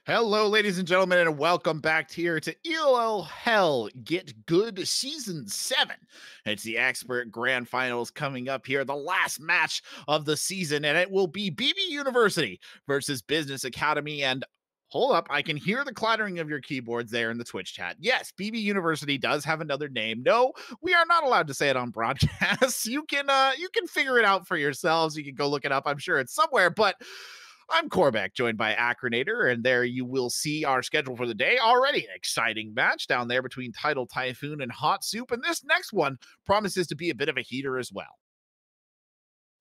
Hello, ladies and gentlemen, and welcome back here to ELO Hell Get Good Season 7. It's the Expert Grand Finals coming up here, the last match of the season, and it will be BB University versus Business Academy. And hold up, I can hear the clattering of your keyboards there in the Twitch chat. Yes, BB University does have another name. No, we are not allowed to say it on broadcast. You can figure it out for yourselves. You can go look it up. I'm sure it's somewhere, but I'm Corbeck, joined by Acronator, and there you will see our schedule for the day. Already an exciting match down there between Tidal Typhoon and Hot Soup, and this next one promises to be a bit of a heater as well.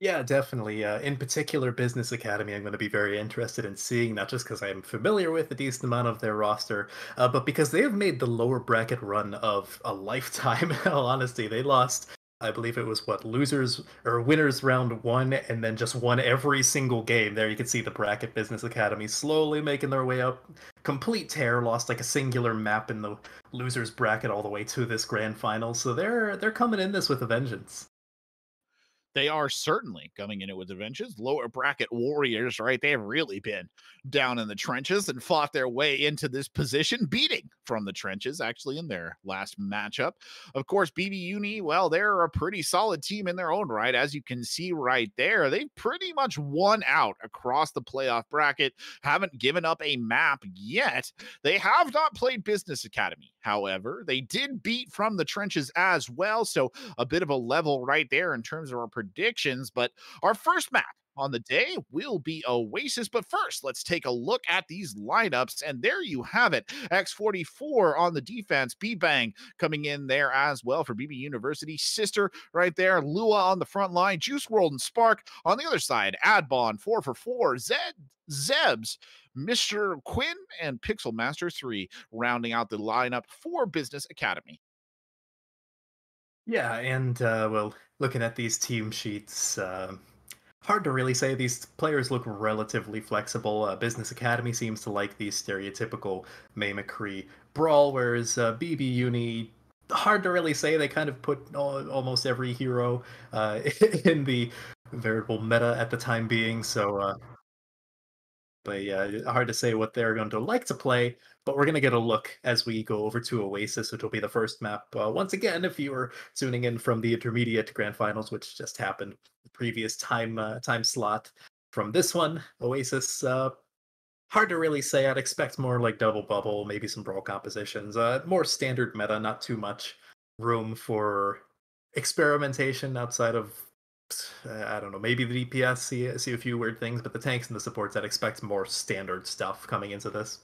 Yeah, definitely. In particular, Business Academy, I'm going to be very interested in seeing, not just because I'm familiar with a decent amount of their roster, but because they have made the lower bracket run of a lifetime. In all honesty, they lost, I believe it was what, losers or winners round one, and then just won every single game. There you can see the bracket Business Academy slowly making their way up. Complete tear, lost like a singular map in the losers bracket all the way to this grand final. So they're coming in this with a vengeance. They are certainly coming in it with adventures. Lower bracket warriors, right? They have really been down in the trenches and fought their way into this position, beating from the trenches actually in their last matchup. Of course, BB Uni, well, they're a pretty solid team in their own right. As you can see right there, they pretty much won out across the playoff bracket, haven't given up a map yet. They have not played Business Academy. However, they did beat from the trenches as well. So a bit of a level right there in terms of our predictions. But our first map on the day will be Oasis. But first, let's take a look at these lineups. And there you have it. X44 on the defense, B-Bang coming in there as well for BB University. Sister right there, Lua on the front line, Juice World and Spark on the other side. Adbon 4 for 4, Zebs, Mr. Quinn, and Pixel Master 3 rounding out the lineup for Business Academy. Yeah, and well, looking at these team sheets, hard to really say. These players look relatively flexible. Business Academy seems to like the stereotypical May McCree brawl, whereas BB Uni, hard to really say. They kind of put almost every hero in the veritable meta at the time being. But yeah, hard to say what they're going to like to play. But we're going to get a look as we go over to Oasis, which will be the first map. Once again, if you were tuning in from the intermediate grand finals, which just happened the previous time slot from this one, Oasis. Hard to really say. I'd expect more like double bubble, maybe some brawl compositions. More standard meta, not too much room for experimentation outside of I don't know, maybe the DPS see a few weird things, but the tanks and the supports I'd expect more standard stuff coming into this.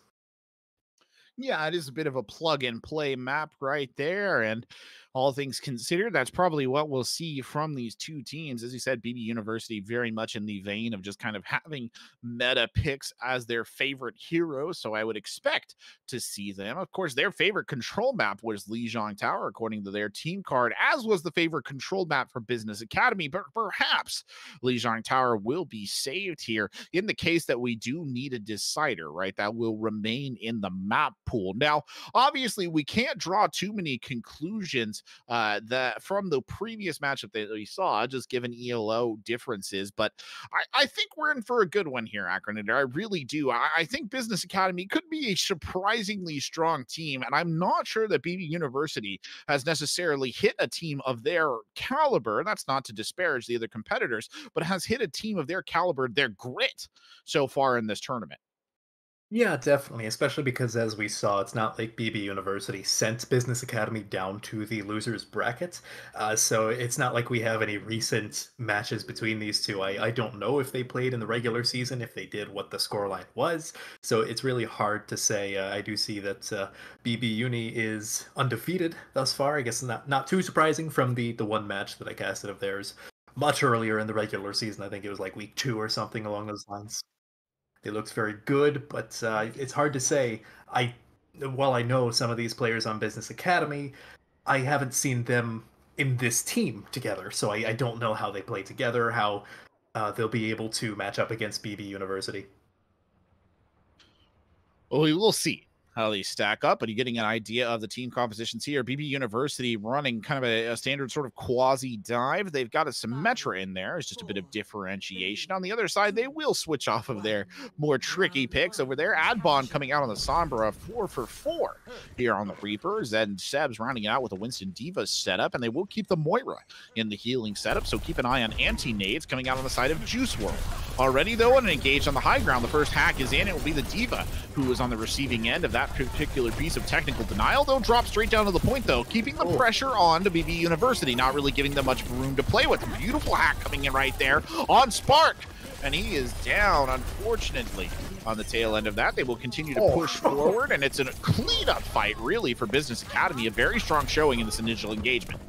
Yeah, it is a bit of a plug and play map right there. And all things considered, that's probably what we'll see from these two teams. As you said, BB University very much in the vein of just kind of having meta picks as their favorite hero. So I would expect to see them. Of course, their favorite control map was Lijiang Tower, according to their team card, as was the favorite control map for Business Academy. But perhaps Lijiang Tower will be saved here in the case that we do need a decider, right? That will remain in the map pool. Now, obviously, we can't draw too many conclusions that from the previous matchup that we saw, just given ELO differences. But I think we're in for a good one here, Acronator. I really do. I think Business Academy could be a surprisingly strong team, and I'm not sure that BB University has necessarily hit a team of their caliber. And that's not to disparage the other competitors, but has hit a team of their caliber, their grit so far in this tournament. Yeah, definitely. Especially because, as we saw, it's not like BB University sent Business Academy down to the losers bracket. So it's not like we have any recent matches between these two. I don't know if they played in the regular season, if they did, what the scoreline was. So it's really hard to say. I do see that BB Uni is undefeated thus far. I guess not too surprising from the one match that I casted of theirs much earlier in the regular season. I think it was like week 2 or something along those lines. They looked very good, but it's hard to say. While I know some of these players on Business Academy, I haven't seen them in this team together, so I don't know how they play together, how they'll be able to match up against BB University. Well, we will see. how they stack up, but you're getting an idea of the team compositions here. BB University running kind of a standard sort of quasi dive. They've got a Symmetra in there. It's just a bit of differentiation. On the other side, they will switch off of their more tricky picks over there. Adbon coming out on the Sombra, 4 for 4 here on the Reaper. Zed and Sebs rounding it out with a Winston Diva setup, and they will keep the Moira in the healing setup, so keep an eye on anti-nades coming out on the side of Juice WRLD. Already, though, and engaged on the high ground. The first hack is in. It will be the Diva who is on the receiving end of that particular piece of technical denial. They'll drop straight down to the point, though, keeping the pressure on to BB University, not really giving them much room to play with. A beautiful hack coming in right there on Spark, and he is down, unfortunately. On the tail end of that, they will continue to push forward, and it's a cleanup fight, really, for Business Academy. A very strong showing in this initial engagement.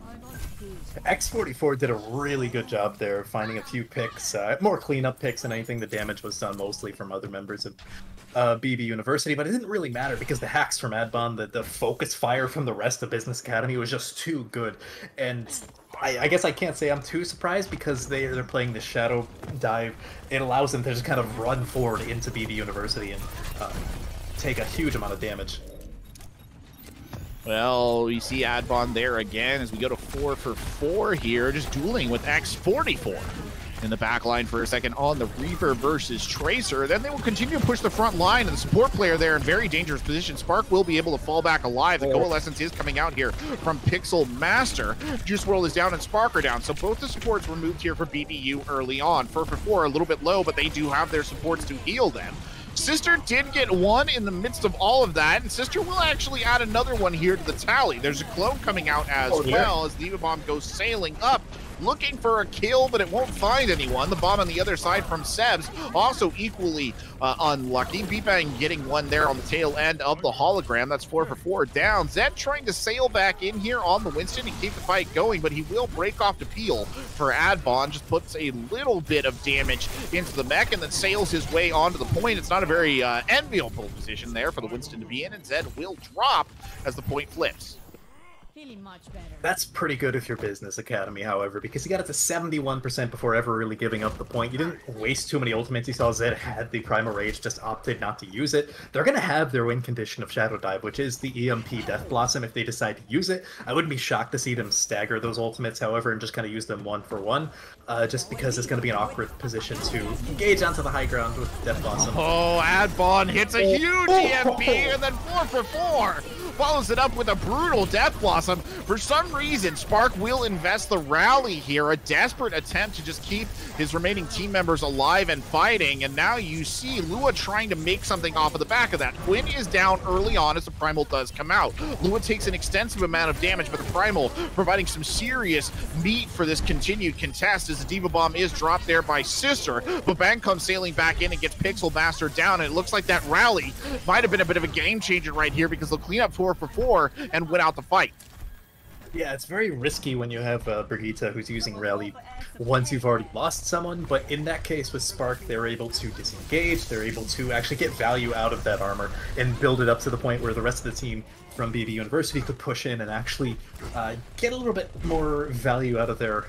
X44 did a really good job there, finding a few picks, more cleanup picks than anything. The damage was done mostly from other members of BB University, but it didn't really matter because the hacks from Adbon, the focus fire from the rest of Business Academy was just too good. And I guess I can't say I'm too surprised because they're playing the Shadow Dive. It allows them to just kind of run forward into BB University and take a huge amount of damage. Well, we see Adbon there again as we go to 4 for 4 here, just dueling with X44 in the back line for a second on the Reaper versus Tracer. Then they will continue to push the front line, and the support player there in very dangerous position. Spark will be able to fall back alive. The Coalescence is coming out here from Pixel Master. Juice WRLD is down and Spark are down, so both the supports were moved here for BBU early on. 4 for 4, a little bit low, but they do have their supports to heal them. Sister did get one in the midst of all of that, and Sister will actually add another one here to the tally. There's a clone coming out as well as the Eva Bomb goes sailing up, looking for a kill, but it won't find anyone. The bomb on the other side from Sebs, also equally unlucky. B-Bang getting one there on the tail end of the hologram. That's 4 for 4 down. Zed trying to sail back in here on the Winston and keep the fight going, but he will break off the peel for Adbon. Just puts a little bit of damage into the mech and then sails his way onto the point. It's not a very enviable position there for the Winston to be in, and Zed will drop as the point flips. Much better. That's pretty good if you're Business Academy, however, because you got it to 71% before ever really giving up the point. You didn't waste too many ultimates. You saw Zed had the Primal Rage, just opted not to use it. They're going to have their win condition of Shadow Dive, which is the EMP Death Blossom if they decide to use it. I wouldn't be shocked to see them stagger those ultimates, however, and just kind of use them one for one, just because it's going to be an awkward position to engage onto the high ground with Death Blossom. Oh, Adbon hits a huge EMP and then 4 for 4. Follows it up with a brutal Death Blossom. For some reason, Spark will invest the rally here, a desperate attempt to just keep his remaining team members alive and fighting, and now you see Lua trying to make something off of the back of that. Quinn is down early on as the Primal does come out. Lua takes an extensive amount of damage, but the Primal providing some serious meat for this continued contest as the Diva Bomb is dropped there by Sister, but Bang comes sailing back in and gets Pixel Master down, and it looks like that rally might have been a bit of a game changer right here because they'll clean up 4 for 4 and win out the fight. Yeah, it's very risky when you have Brigitte who's using Rally once you've already lost someone, but in that case with Spark, they're able to disengage, they're able to actually get value out of that armor and build it up to the point where the rest of the team from BB University could push in and actually get a little bit more value out of their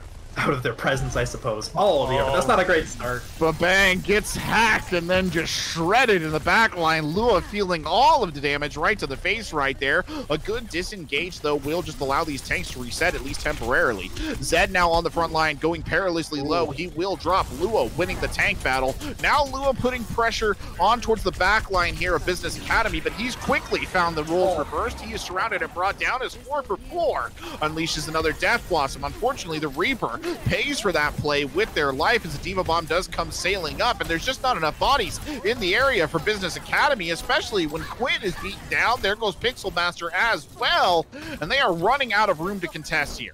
presence, I suppose. That's not a great start. But Bang gets hacked and then just shredded in the back line. Lua feeling all of the damage right to the face right there. A good disengage, though, will just allow these tanks to reset, at least temporarily. Zed now on the front line, going perilously low. He will drop. Lua winning the tank battle. Now Lua putting pressure on towards the back line here of Business Academy, but he's quickly found the roles reversed. He is surrounded and brought down as 4 for 4. Unleashes another Death Blossom. Unfortunately, the Reaper pays for that play with their life as the Diva Bomb does come sailing up, and there's just not enough bodies in the area for Business Academy, especially when Quinn is beaten down. There goes Pixel Master as well, and they are running out of room to contest here.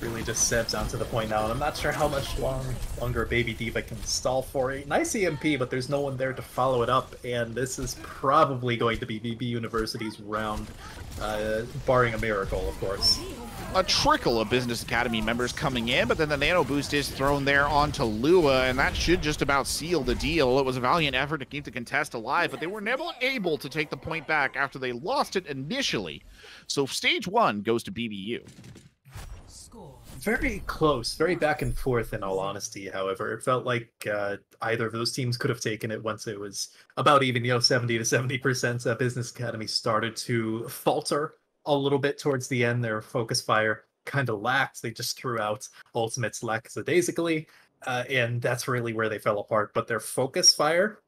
Really just Sebs onto the point now, and I'm not sure how much longer Baby Diva can stall for. A nice EMP, but there's no one there to follow it up, and this is probably going to be BB University's round, barring a miracle, of course. A trickle of Business Academy members coming in, but then the Nano Boost is thrown there onto Lua, and that should just about seal the deal. It was a valiant effort to keep the contest alive, but they were never able to take the point back after they lost it initially. So stage 1 goes to BBU. Score Very close, very back and forth in all honesty, however. It felt like either of those teams could have taken it once it was about even, 70 to 70%. Business Academy started to falter a little bit towards the end. Their focus fire kind of lacked. They just threw out ultimates lackadaisically, and that's really where they fell apart. But their focus fire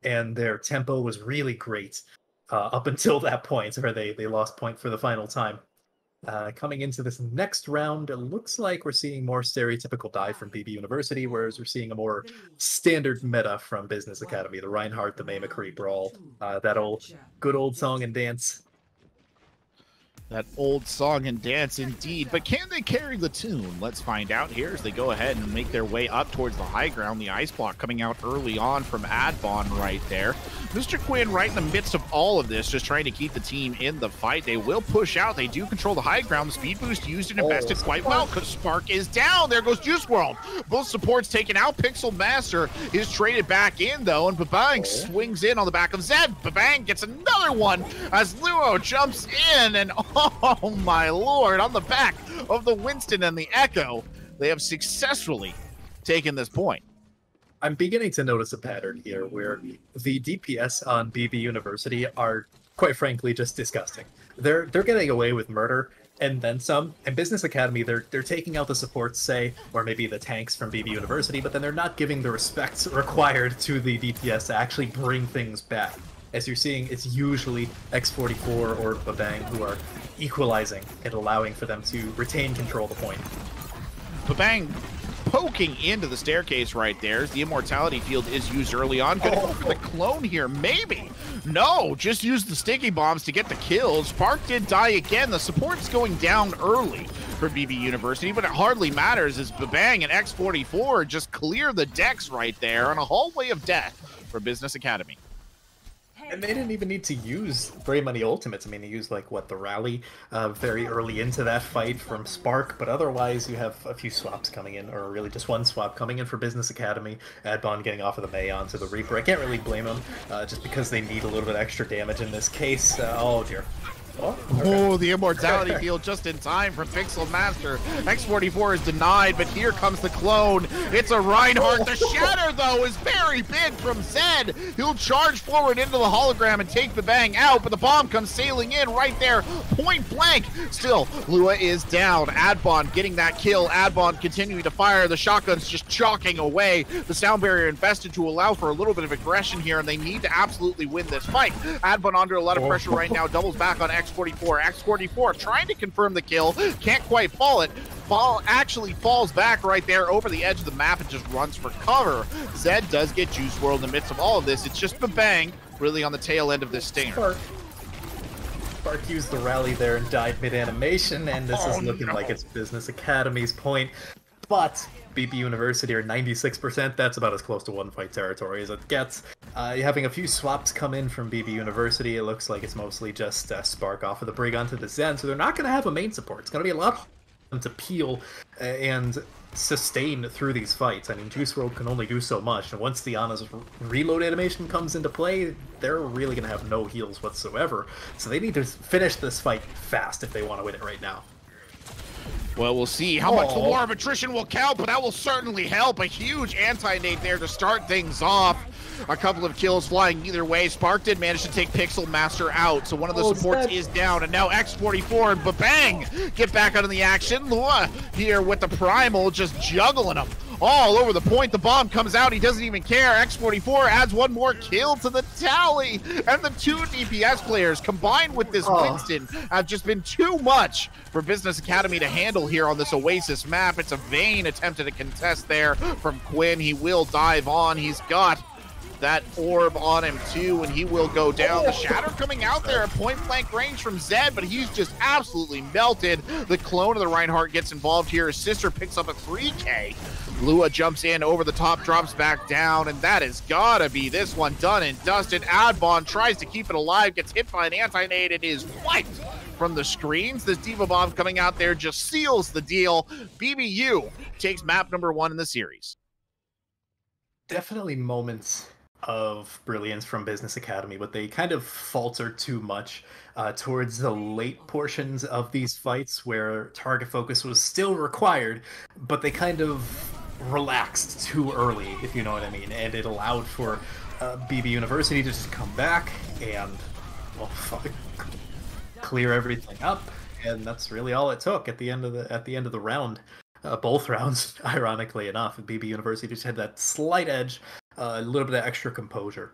and their tempo was really great up until that point where they lost point for the final time. Coming into this next round, it looks like we're seeing more stereotypical dive from BB University, whereas we're seeing a more standard meta from Business Academy. The Reinhardt, the May McCree brawl, that good old song and dance. That old song and dance indeed, but can they carry the tune? Let's find out here as they go ahead and make their way up towards the high ground. The ice block coming out early on from Adbon right there. Mr. Quinn right in the midst of all of this, just trying to keep the team in the fight. They will push out. They do control the high ground. The speed boost used and invested quite well because Spark is down. There goes Juice World. Both supports taken out. Pixel Master is traded back in though, and Babang swings in on the back of Zed. Babang gets another one as Luo jumps in, and oh my lord, on the back of the Winston and the Echo, they have successfully taken this point. I'm beginning to notice a pattern here where the DPS on BB University are, quite frankly, just disgusting. They're getting away with murder and then some. And Business Academy, they're taking out the supports, say, or maybe the tanks from BB University, but then they're not giving the respect required to the DPS to actually bring things back. As you're seeing, it's usually X44 or Babang who are equalizing and allowing for them to retain control of the point. Babang poking into the staircase right there. The immortality field is used early on. Gonna go for the clone here, maybe. No, just use the sticky bombs to get the kills. Spark did die again. The support's going down early for BB University, but it hardly matters as Babang and X44 just clear the decks right there on a hallway of death for Business Academy. And they didn't even need to use very many ultimates. I mean, they used, like, what, the rally very early into that fight from Spark, but otherwise you have a few swaps coming in, or really just one swap coming in for Business Academy. Adbon getting off of the May onto the Reaper. I can't really blame them, just because they need a little bit extra damage in this case. Oh, dear. Oh, okay. The immortality field just in time from Pixel Master. X44 is denied, but here comes the clone. It's a Reinhardt. The shatter, though, is very big from Zed. He'll charge forward into the hologram and take the bang out, but the bomb comes sailing in right there, point blank. Still, Lua is down. Adbon getting that kill. Adbon continuing to fire. The shotgun's just chalking away. The sound barrier invested to allow for a little bit of aggression here, and they need to absolutely win this fight. Adbon under a lot of pressure right now, doubles back on X44. X44 trying to confirm the kill, can't quite actually falls back right there over the edge of the map and just runs for cover. Zed does get Juice World in the midst of all of this. It's just Babang really on the tail end of this stinger. Spark used the rally there and died mid-animation, and this is looking like it's Business Academy's point. But BB University are 96%. That's about as close to one-fight territory as it gets. Having a few swaps come in from BB University. It looks like it's mostly just Spark off of the Brig onto the Zen, so they're not going to have a main support. It's going to be a lot harder for them to peel and sustain through these fights. I mean, Juice WRLD can only do so much, and once the Ana's reload animation comes into play, they're really going to have no heals whatsoever. So they need to finish this fight fast if they want to win it right now. Well, we'll see how much the war of attrition will count, but that will certainly help. A huge anti-nade there to start things off. A couple of kills flying either way. Spark did manage to take Pixel Master out, so one of the supports is down, and now X44 and Babang get back out of the action. Lua here with the Primal just juggling them all over the point. The bomb comes out. He doesn't even care. X44 adds one more kill to the tally, and the two DPS players combined with this Winston have just been too much for Business Academy to handle here on this Oasis map. It's a vain attempt at a contest there from Quinn. He will dive on. He's got that orb on him too, and he will go down. The shatter coming out there at point blank range from Zed, but he's just absolutely melted. The clone of the Reinhardt gets involved here. His sister picks up a 3K. Lua jumps in over the top, drops back down, and that has gotta be this one done and dusted. Adbon tries to keep it alive, gets hit by an anti-nade, and is wiped from the screens. This Diva Bomb coming out there just seals the deal. BBU takes map number 1 in the series. Definitely moments of brilliance from Business Academy, but they kind of faltered too much towards the late portions of these fights where target focus was still required, but they kind of relaxed too early, if you know what I mean, and it allowed for BB University to just come back and, well, clear everything up, and that's really all it took at the end of the round. Both rounds, ironically enough, BB University just had that slight edge, a little bit of extra composure.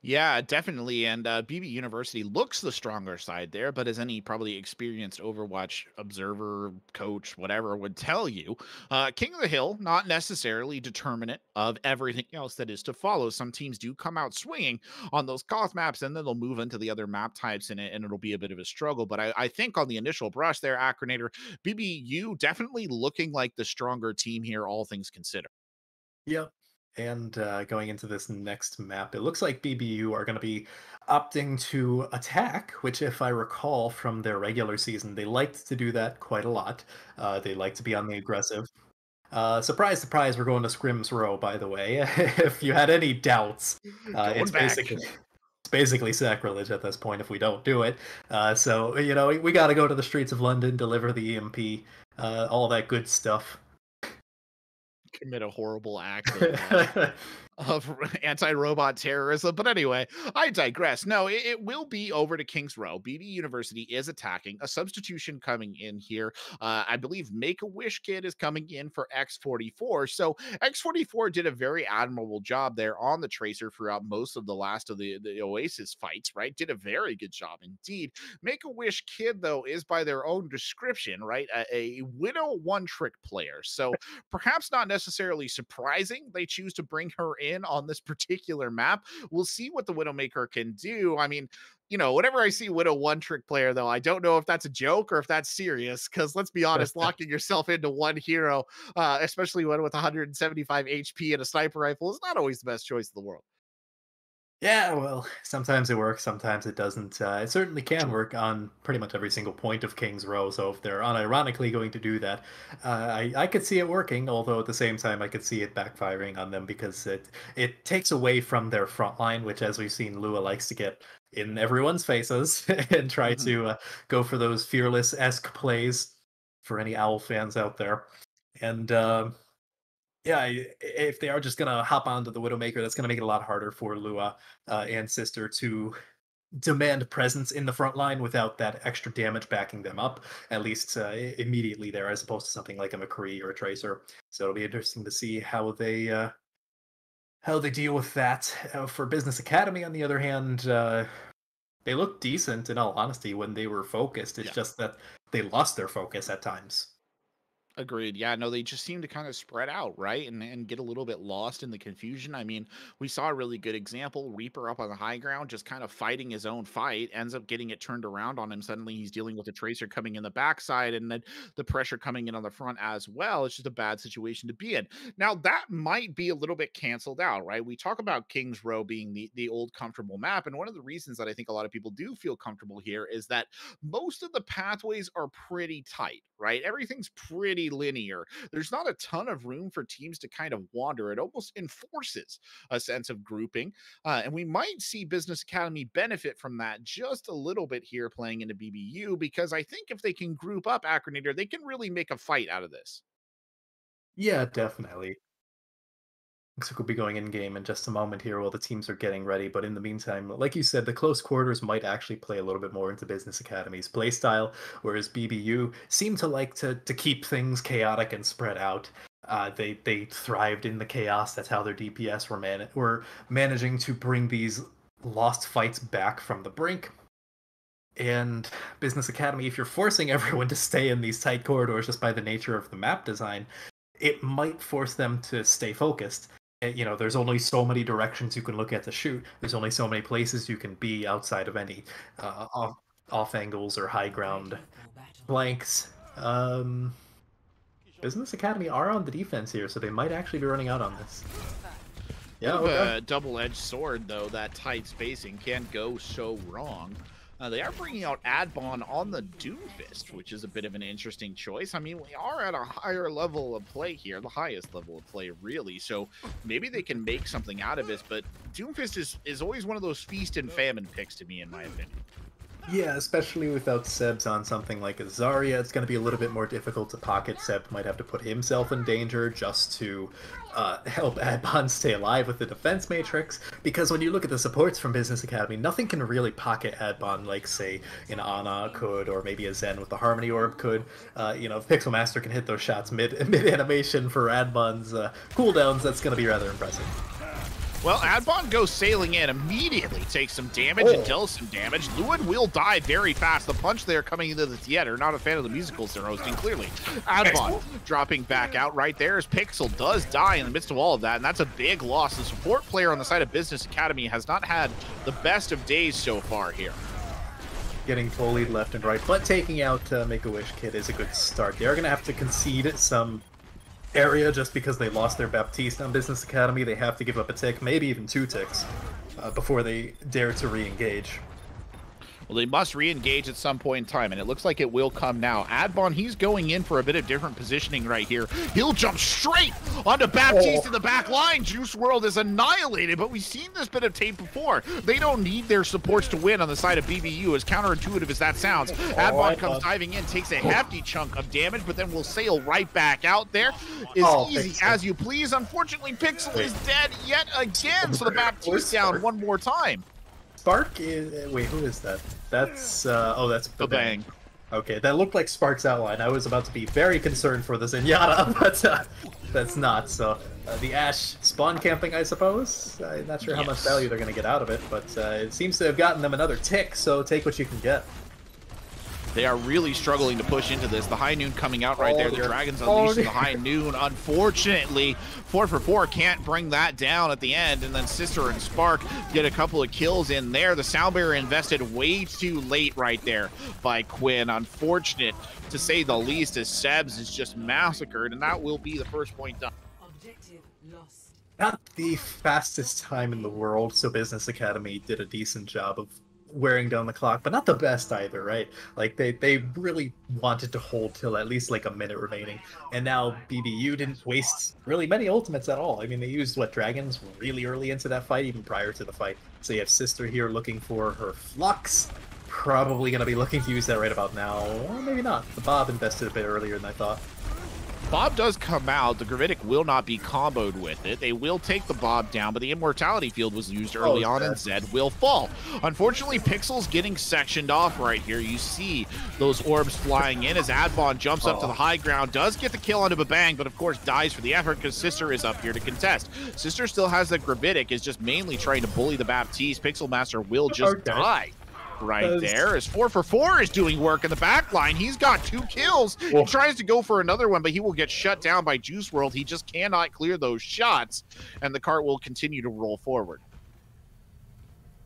Yeah, definitely. And BB University looks the stronger side there, but as any probably experienced Overwatch observer, coach, whatever would tell you, King of the Hill, not necessarily determinant of everything else that is to follow. Some teams do come out swinging on those cost maps, and then they'll move into the other map types in it, and it'll be a bit of a struggle. But I think on the initial brush there, Acronator, BBU definitely looking like the stronger team here, all things considered. Yep. And going into this next map, it looks like BBU are going to be opting to attack, which, if I recall from their regular season, they liked to do that quite a lot. They like to be on the aggressive. Surprise, surprise, we're going to Scrims Row, by the way. If you had any doubts, Going it's back. basically sacrilege at this point if we don't do it. So, you know, we got to go to the streets of London, deliver the EMP, all that good stuff. Commit a horrible act of anti-robot terrorism. But anyway, I digress. No, it will be over to Kings Row. BB University is attacking. A substitution coming in here. I believe Make-A-Wish Kid is coming in for X44. So X44 did a very admirable job there on the Tracer throughout most of the last of the Oasis fights, right? Did a very good job indeed. Make-A-Wish Kid, though, is by their own description, right? A Widow one-trick player. So perhaps not necessarily surprising they choose to bring her in on this particular map. We'll see what the Widowmaker can do. I mean, you know, whenever I see Widow one trick player, though, I don't know if that's a joke or if that's serious. Because let's be honest, locking yourself into one hero, especially one with 175 HP and a sniper rifle, is not always the best choice in the world. Yeah, well, sometimes it works, sometimes it doesn't. It certainly can work on pretty much every single point of King's Row, so if they're unironically going to do that, I could see it working, although at the same time I could see it backfiring on them because it takes away from their front line, which, as we've seen, Lua likes to get in everyone's faces and try to go for those fearless-esque plays for any Owl fans out there. And yeah, if they are just gonna hop onto the Widowmaker, that's gonna make it a lot harder for Lua and Sister to demand presence in the front line without that extra damage backing them up, at least immediately there, as opposed to something like a McCree or a Tracer. So it'll be interesting to see how they deal with that. For Business Academy, on the other hand, they look decent in all honesty when they were focused. It's just that they lost their focus at times. Agreed. Yeah, no, they just seem to kind of spread out, right? And get a little bit lost in the confusion. I mean, we saw a really good example. Reaper up on the high ground, just kind of fighting his own fight, ends up getting it turned around on him. Suddenly he's dealing with a Tracer coming in the backside and then the pressure coming in on the front as well. It's just a bad situation to be in. Now, that might be a little bit canceled out, right? We talk about Kings Row being the old comfortable map. And one of the reasons that I think a lot of people do feel comfortable here is that most of the pathways are pretty tight, right? Everything's pretty linear. There's not a ton of room for teams to kind of wander. It almost enforces a sense of grouping. And we might see Business Academy benefit from that just a little bit here playing into BBU, because I think if they can group up Acronator, they can really make a fight out of this. Yeah, definitely. Looks like we'll be going in game in just a moment here while the teams are getting ready. But in the meantime, like you said, the close quarters might actually play a little bit more into Business Academy's playstyle, whereas BBU seem to like to keep things chaotic and spread out. They thrived in the chaos. That's how their DPS were managing to bring these lost fights back from the brink. And Business Academy, if you're forcing everyone to stay in these tight corridors just by the nature of the map design, it might force them to stay focused. You know, there's only so many directions you can look at to shoot. There's only so many places you can be outside of any off angles or high ground flanks. Business Academy are on the defense here, so they might actually be running out on this. Yeah, okay. A double-edged sword, though. That tight spacing can go so wrong. They are bringing out Adbon on the Doomfist, which is a bit of an interesting choice. I mean, we are at a higher level of play here, the highest level of play, really. So maybe they can make something out of this. But Doomfist is always one of those feast and famine picks to me, in my opinion. Yeah, especially without Sebs on something like a Zarya, it's going to be a little bit more difficult to pocket. Seb might have to put himself in danger just to help Adbon stay alive with the defense matrix, because when you look at the supports from Business Academy, nothing can really pocket Adbon like, say, an Ana could, or maybe a Zen with the Harmony Orb could. You know, if Pixel Master can hit those shots mid-animation for Adbon's cooldowns, that's going to be rather impressive. Well, Adbon goes sailing in, immediately takes some damage and deals some damage. Lewin will die very fast. The punch there coming into the theater. Not a fan of the musicals they're hosting, clearly. Adbon dropping back out right there as Pixel does die in the midst of all of that, and that's a big loss. The support player on the side of Business Academy has not had the best of days so far here. Getting bullied left and right, but taking out Make-A-Wish Kid is a good start. They're going to have to concede some area just because they lost their Baptiste on Business Academy. They have to give up a tick, maybe even 2 ticks, before they dare to re-engage. Well, they must re-engage at some point in time, and it looks like it will come now. Adbon, he's going in for a bit of different positioning right here. He'll jump straight onto Baptiste in the back line. Juice WRLD is annihilated, but we've seen this bit of tape before. They don't need their supports to win on the side of BBU, as counterintuitive as that sounds. Adbon comes diving in, takes a hefty chunk of damage, but then will sail right back out there. Easy as you please. Unfortunately, Pixel is dead yet again, so the Baptiste down one more time. Spark is... Wait, who is that? That's... oh, that's Babang. Okay, that looked like Spark's outline. I was about to be very concerned for the Zenyatta, but that's not. So, the Ashe spawn camping, I suppose? I'm not sure how much value they're going to get out of it, but it seems to have gotten them another tick, so take what you can get. They are really struggling to push into this. The High Noon coming out right there. The Dragons unleashing the High Noon. Unfortunately, 4 for 4 can't bring that down at the end. And then Sister and Spark get a couple of kills in there. The Sound Barrier invested way too late right there by Quinn. Unfortunate, to say the least, as Sebs is just massacred. And that will be the first point done. Objective lost. Not the fastest time in the world, so Business Academy did a decent job of wearing down the clock, but not the best either, right? Like, they really wanted to hold till at least like a minute remaining, and now BBU didn't waste really many ultimates at all. I mean, they used, what, Dragons really early into that fight, even prior to the fight. So you have Sister here looking for her Flux, probably going to be looking to use that right about now, or maybe not. The Bob invested a bit earlier than I thought. Bob does come out. The Gravitic will not be comboed with it. They will take the Bob down, but the Immortality Field was used early on, and Zed will fall. Unfortunately, Pixel's getting sectioned off right here. You see those orbs flying in as Adbon jumps up to the high ground, does get the kill onto Babang, but of course dies for the effort because Sister is up here to contest. Sister still has the Gravitic, is just mainly trying to bully the Baptiste. Pixel Master will just die right there, as 4 for 4 is doing work in the back line. He's got 2 kills. He tries to go for another one, but he will get shut down by Juice WRLD. He just cannot clear those shots, and the cart will continue to roll forward.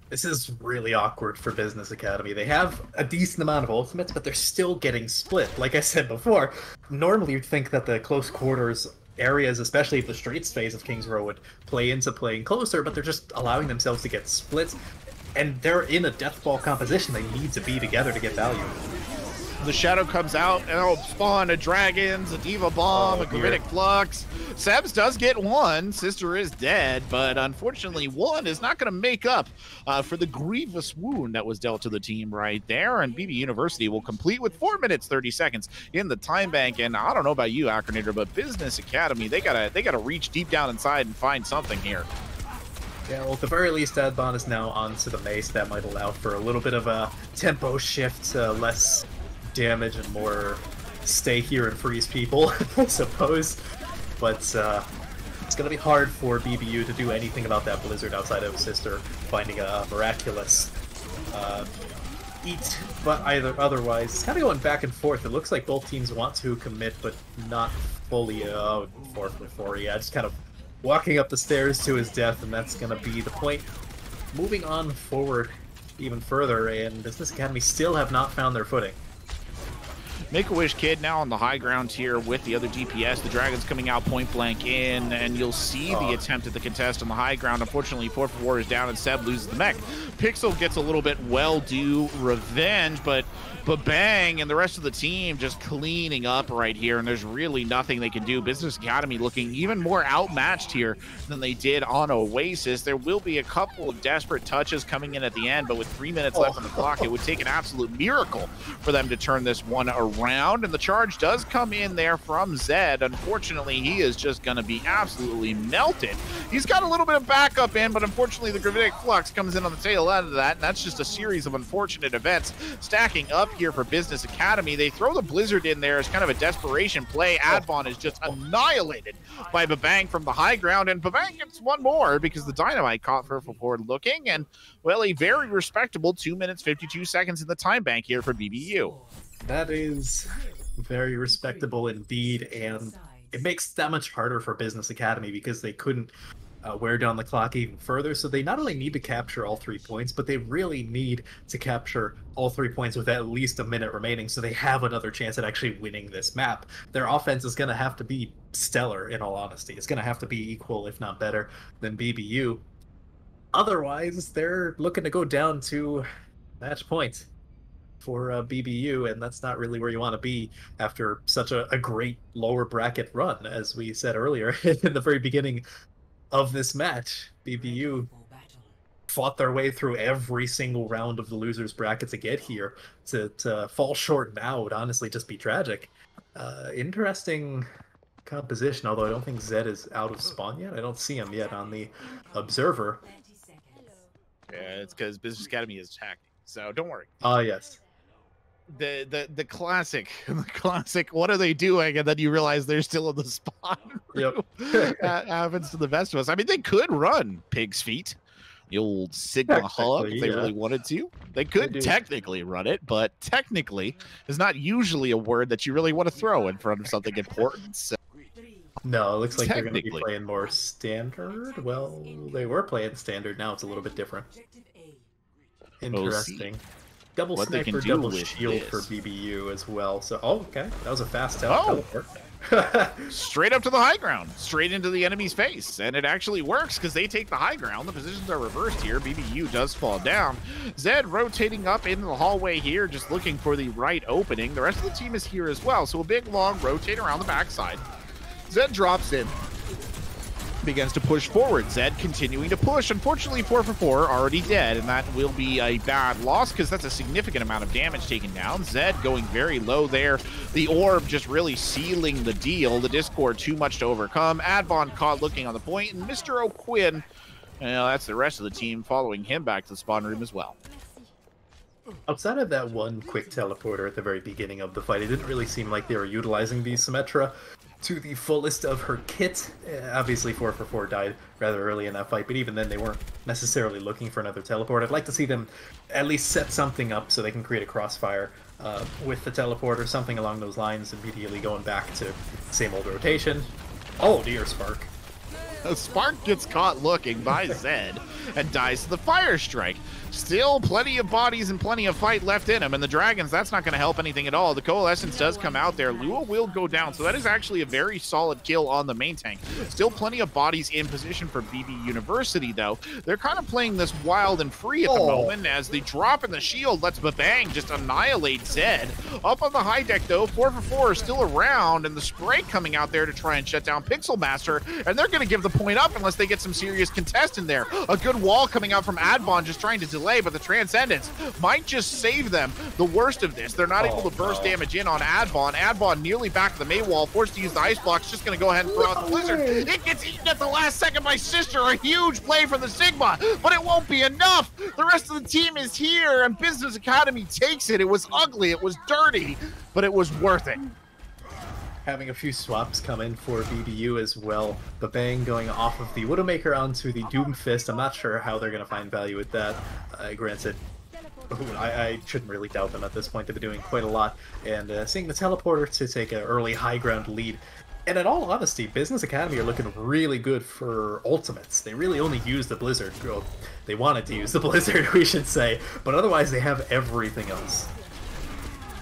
This is really awkward for Business Academy. They have a decent amount of ultimates, but they're still getting split. Like I said before, normally you'd think that the close quarters areas, especially if the Straits phase of Kings Row, would play into playing closer, but they're just allowing themselves to get split. And they're in a deathball composition. They need to be together to get value. The Shadow comes out, and it'll spawn a Dragons, a Diva Bomb, a Gravitic Flux. Sebs does get 1. Sister is dead, but unfortunately 1 is not going to make up for the grievous wound that was dealt to the team right there. And BB University will complete with 4 minutes 30 seconds in the time bank. And I don't know about you, Acronator, but Business Academy, they gotta reach deep down inside and find something here. Yeah, well, at the very least, Adbon is now onto the mace. That might allow for a little bit of a tempo shift, less damage and more stay here and freeze people, I suppose. But it's going to be hard for BBU to do anything about that Blizzard outside of Sister finding a miraculous eat. But otherwise, it's kind of going back and forth. It looks like both teams want to commit, but not fully. 4 for 4, yeah, just kind of walking up the stairs to his death, and that's going to be the point. Moving on forward even further, and Business Academy still have not found their footing. Make-A-Wish Kid now on the high ground here with the other DPS. The Dragons coming out point blank in, and you'll see the attempt at the contest on the high ground. Unfortunately, 4-for-4 is down, and Seb loses the mech. Pixel gets a little bit well-due revenge, but Bang and the rest of the team just cleaning up right here, and there's really nothing they can do. Business Academy looking even more outmatched here than they did on Oasis. There will be a couple of desperate touches coming in at the end, but with 3 minutes left on the clock, it would take an absolute miracle for them to turn this one around, and the charge does come in there from Zed. Unfortunately, he is just going to be absolutely melted. He's got a little bit of backup in, but unfortunately the Gravitic Flux comes in on the tail end of that, and that's just a series of unfortunate events stacking up here for Business Academy. They throw the Blizzard in there as kind of a desperation play. Advon is just annihilated by Babang from the high ground, and Babang gets one more because the Dynamite caught for forward looking, and well, a very respectable 2 minutes 52 seconds in the time bank here for BBU. That is very respectable indeed, and it makes that much harder for Business Academy because they couldn't wear down the clock even further. So they not only need to capture all 3 points, but they really need to capture all 3 points with at least a minute remaining so they have another chance at actually winning this map. Their offense is going to have to be stellar, in all honesty. It's going to have to be equal, if not better, than BBU. Otherwise, they're looking to go down to match point for BBU, and that's not really where you want to be after such a great lower bracket run. As we said earlier in the very beginning of this match, BBU fought their way through every single round of the losers bracket to get here. To fall short now would honestly just be tragic. Interesting composition, although I don't think Zed is out of spawn yet. I don't see him yet on the observer. Yeah, it's because Business Academy is hacking, so don't worry. Yes. The classic, what are they doing? And then you realize they're still in the spawn. Yep. That happens to the best of us. I mean, they could run Pig's Feet, the old Sigma hub, if they really wanted to. They could technically run it, but technically is not usually a word that you really want to throw in front of something important. So. No, it looks like they're going to be playing more standard. Well, they were playing standard. Now it's a little bit different. Interesting. Double sniper, double shield for BBU as well. So, okay. That was a fast teleport. Straight up to the high ground, straight into the enemy's face, and it actually works because they take the high ground. The positions are reversed here. BBU does fall down. Zed rotating up into the hallway here, just looking for the right opening. The rest of the team is here as well, so a big long rotate around the backside. Zed drops in, begins to push forward. Zed continuing to push. Unfortunately, 4-for-4 already dead, and that will be a bad loss because that's a significant amount of damage taken down. Zed going very low there. The orb just really sealing the deal. The Discord too much to overcome. Advon caught looking on the point, and Mr. O'Quinn, that's the rest of the team following him back to the spawn room as well. Outside of that one quick teleporter at the very beginning of the fight, it didn't really seem like they were utilizing the Symmetra to the fullest of her kit. Obviously 4-for-4 died rather early in that fight, but even then they weren't necessarily looking for another teleport. I'd like to see them at least set something up so they can create a crossfire with the teleporter, something along those lines, immediately going back to same old rotation. Oh dear, Spark. Spark gets caught looking by Zed and dies to the fire strike. Still plenty of bodies and plenty of fight left in him, and the Dragons, that's not going to help anything at all. The Coalescence does come out there. Lua will go down, so that is actually a very solid kill on the main tank. Still plenty of bodies in position for BB University, though. They're kind of playing this wild and free at the moment, as the drop in the shield lets Babang just annihilate Zed. Up on the high deck, though, 4-for-4 is still around, and the spray coming out there to try and shut down Pixel Master, and they're going to give the point up unless they get some serious contest in there. A good wall coming out from Advon, just trying to delay, but the Transcendence might just save them the worst of this. They're not able to burst damage in on Advon. Advon nearly back to the May wall, forced to use the ice block. Just going to go ahead and throw out the Blizzard. It gets eaten at the last second by Sister. A huge play from the Sigma, but it won't be enough. The rest of the team is here, and Business Academy takes it. It was ugly, it was dirty, but it was worth it. Having a few swaps come in for BBU as well. Babang going off of the Widowmaker onto the Doomfist. I'm not sure how they're going to find value with that. Granted, I shouldn't really doubt them at this point. They've been doing quite a lot. And seeing the Teleporter to take an early high ground lead. And in all honesty, Business Academy are looking really good for ultimates. They really only use the Blizzard. Well, they wanted to use the Blizzard, we should say. But otherwise, they have everything else.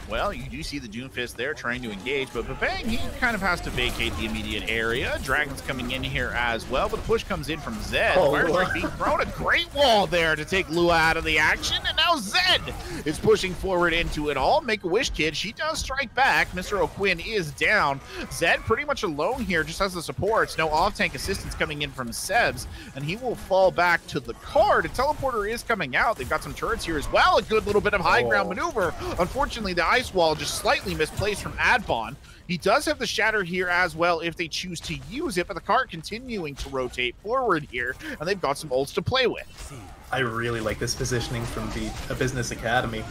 Well, you do see the Doomfist there trying to engage, but Bang, he kind of has to vacate the immediate area. Dragon's coming in here as well, but the push comes in from Zed. Fire Strike being thrown, a great wall there to take Lua out of the action, and now Zed is pushing forward into it all. Make-A-Wish Kid, she does strike back. Mr. O'Quinn is down. Zed pretty much alone here, just has the supports. No off-tank assistance coming in from Sebs, and he will fall back to the card. A teleporter is coming out. They've got some turrets here as well. A good little bit of high ground maneuver. Unfortunately, the ice wall just slightly misplaced from Adbon. He does have the shatter here as well if they choose to use it, but the cart continuing to rotate forward here, and they've got some ults to play with. I really like this positioning from the Business Academy,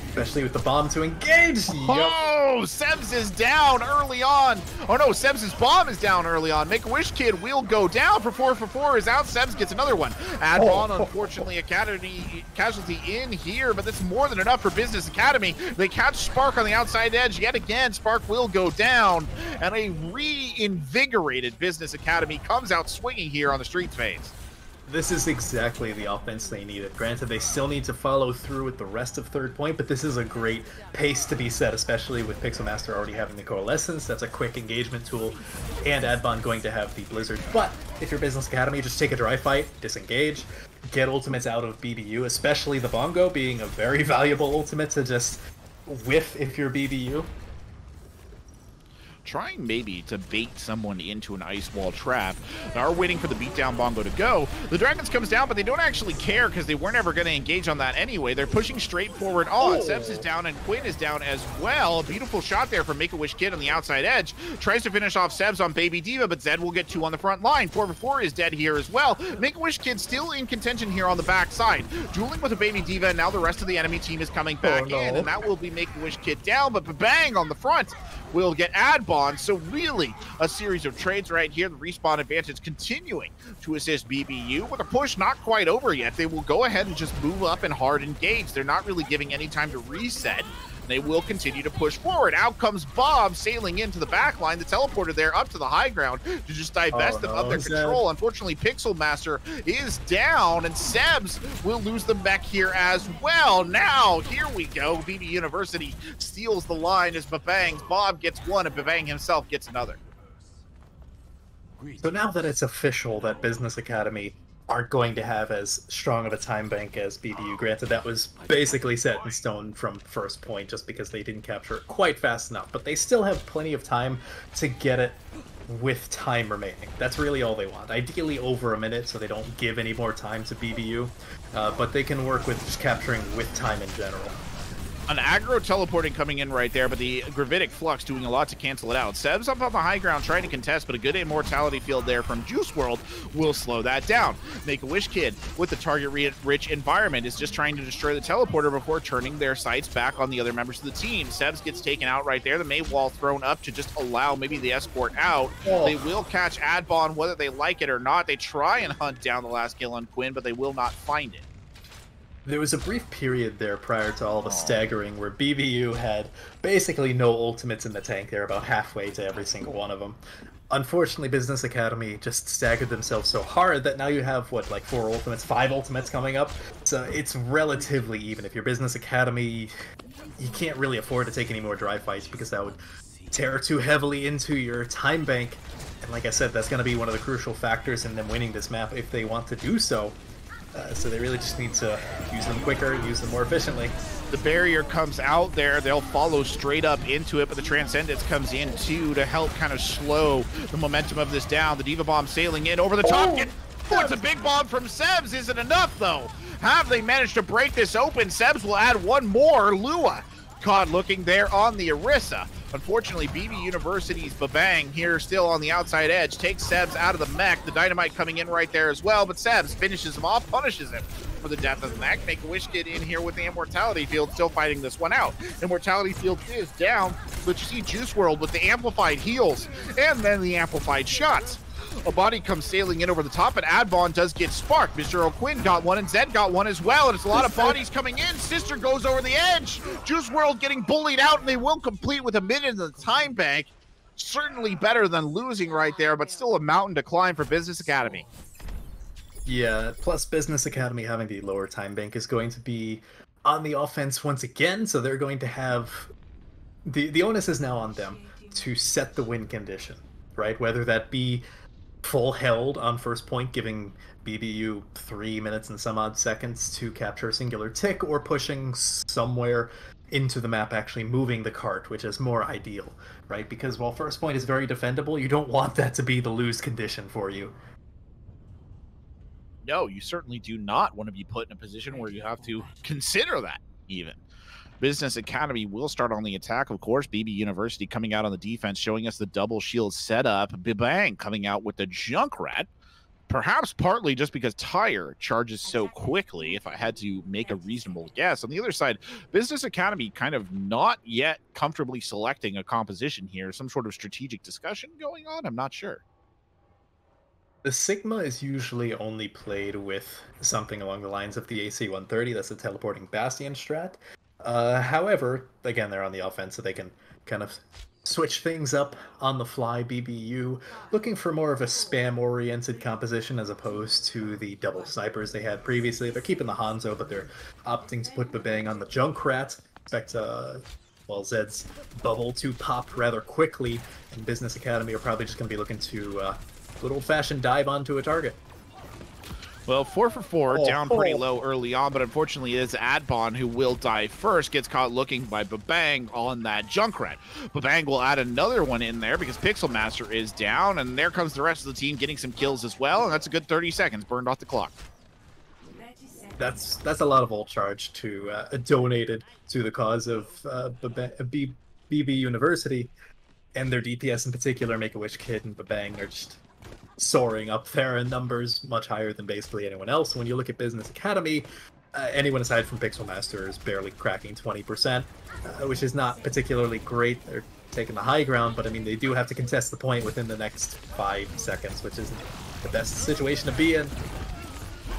especially with the bomb to engage. Oh, Sebs is down early on. Oh no, Sebs' bomb is down early on. Make-A-Wish Kid will go down for 4 is out. Sebs gets another one. Adbon, unfortunately, a casualty in here, but that's more than enough for Business Academy. They catch Spark on the outside edge yet again. Spark will go down, and a reinvigorated Business Academy comes out swinging here on the street phase. This is exactly the offense they needed. Granted, they still need to follow through with the rest of Third Point, but this is a great pace to be set, especially with Pixelmaster already having the Coalescence. That's a quick engagement tool, and Adbon going to have the Blizzard. But if you're Business Academy, just take a dry fight, disengage, get ultimates out of BBU, especially the Bongo being a very valuable ultimate to just whiff if you're BBU. Trying maybe to bait someone into an ice wall trap. They are waiting for the beatdown Bongo to go. The Dragons comes down, but they don't actually care because they weren't ever going to engage on that anyway. They're pushing straight forward on. Sebs is down and Quinn is down as well. A beautiful shot there from Make-A-Wish Kid on the outside edge. Tries to finish off Sebs on Baby Diva, but Zed will get 2 on the front line. 4 is dead here as well. Make-A-Wish Kid still in contention here on the back side. Dueling with a Baby Diva, and now the rest of the enemy team is coming back in, and that will be Make-A-Wish Kid down, but bang on the front will get Adbon. So really a series of trades right here. The respawn advantage continuing to assist BBU with a push not quite over yet. They will go ahead and just move up and hard engage. They're not really giving any time to reset. They will continue to push forward. Out comes Bob sailing into the back line. The teleporter there up to the high ground to just divest them of their control. Unfortunately, Pixelmaster is down, and Sebs will lose the mech here as well. Now, here we go. BB University steals the line as Babang's Bob gets 1 and Babang himself gets another. So now that it's official that Business Academy aren't going to have as strong of a time bank as BBU. Granted, that was basically set in stone from first point just because they didn't capture it quite fast enough, but they still have plenty of time to get it with time remaining. That's really all they want. Ideally over a minute so they don't give any more time to BBU, but they can work with just capturing with time in general. An aggro teleporting coming in right there, but the Gravitic Flux doing a lot to cancel it out. Sebs up on the high ground trying to contest, but a good immortality field there from Juice WRLD will slow that down. Make-A-Wish Kid with the target-rich environment is just trying to destroy the teleporter before turning their sights back on the other members of the team. Sebs gets taken out right there. The May wall thrown up to just allow maybe the escort out. They will catch Adbon whether they like it or not. They try and hunt down the last kill on Quinn, but they will not find it. There was a brief period there prior to all the staggering where BBU had basically no ultimates in the tank. They're about halfway to every single one of them. Unfortunately, Business Academy just staggered themselves so hard that now you have, what, like 4 ultimates, 5 ultimates coming up? So it's relatively even. If you're Business Academy, you can't really afford to take any more dry fights because that would tear too heavily into your time bank. And like I said, that's going to be one of the crucial factors in them winning this map if they want to do so. So they really just need to use them quicker, use them more efficiently. The barrier comes out there. They'll follow straight up into it, but the Transcendence comes in too to help kind of slow the momentum of this down. The Diva Bomb sailing in over the top. It's a big bomb from Sebs. Isn't enough, though. Have they managed to break this open? Sebs will add 1 more. Lua caught looking there on the Orisa. Unfortunately, BB University's Babang here still on the outside edge takes Sebs out of the mech. The Dynamite coming in right there as well, but Sebs finishes him off, punishes him for the death of the mech. Make-A-Wish Kid in here with the Immortality Field, still fighting this one out. Immortality Field is down, but you see Juice WRLD with the amplified heals and then the amplified shots. A body comes sailing in over the top, and Adbon does get sparked. Mr. O'Quinn got 1, and Zed got 1 as well, and it's a lot of bodies coming in. Sister goes over the edge. Juice WRLD getting bullied out, and they will complete with a minute in the time bank. Certainly better than losing right there, but still a mountain to climb for Business Academy. Yeah, plus Business Academy having the lower time bank is going to be on the offense once again, so they're going to have the onus is now on them to set the win condition, right? Whether that be full held on first point, giving BBU 3 minutes and some odd seconds to capture a singular tick, or pushing somewhere into the map, actually moving the cart, which is more ideal, right? Because while first point is very defendable, you don't want that to be the lose condition for you. No, you certainly do not want to be put in a position where you have to consider that even. Business Academy will start on the attack, of course. BB University coming out on the defense, showing us the double shield setup. Bibang coming out with the Junkrat, perhaps partly just because Tyre charges so quickly, if I had to make a reasonable guess. On the other side, Business Academy kind of not yet comfortably selecting a composition here. Some sort of strategic discussion going on? I'm not sure. The Sigma is usually only played with something along the lines of the AC-130, that's the teleporting Bastion strat. However, again, they're on the offense, so they can kind of switch things up on the fly. BBU looking for more of a spam-oriented composition as opposed to the double snipers they had previously. They're keeping the Hanzo, but they're opting to put Babang on the Junkrat. Expect well, Zed's bubble to pop rather quickly, and Business Academy are probably just going to be looking to good old-fashioned dive onto a target. Well, 4 for 4, down pretty low early on, but unfortunately it is Adbon who will die first. Gets caught looking by Babang on that Junkrat. Babang will add another one in there because Pixel Master is down, and there comes the rest of the team getting some kills as well, and that's a good 30 seconds burned off the clock. That's a lot of ult charge to donated to the cause of BB University, and their DPS in particular, Make-A-Wish Kid and Babang, are just soaring up there in numbers, much higher than basically anyone else. When you look at Business Academy, anyone aside from Pixel Master is barely cracking 20%, which is not particularly great. They're taking the high ground, but I mean, they do have to contest the point within the next 5 seconds, which isn't the best situation to be in.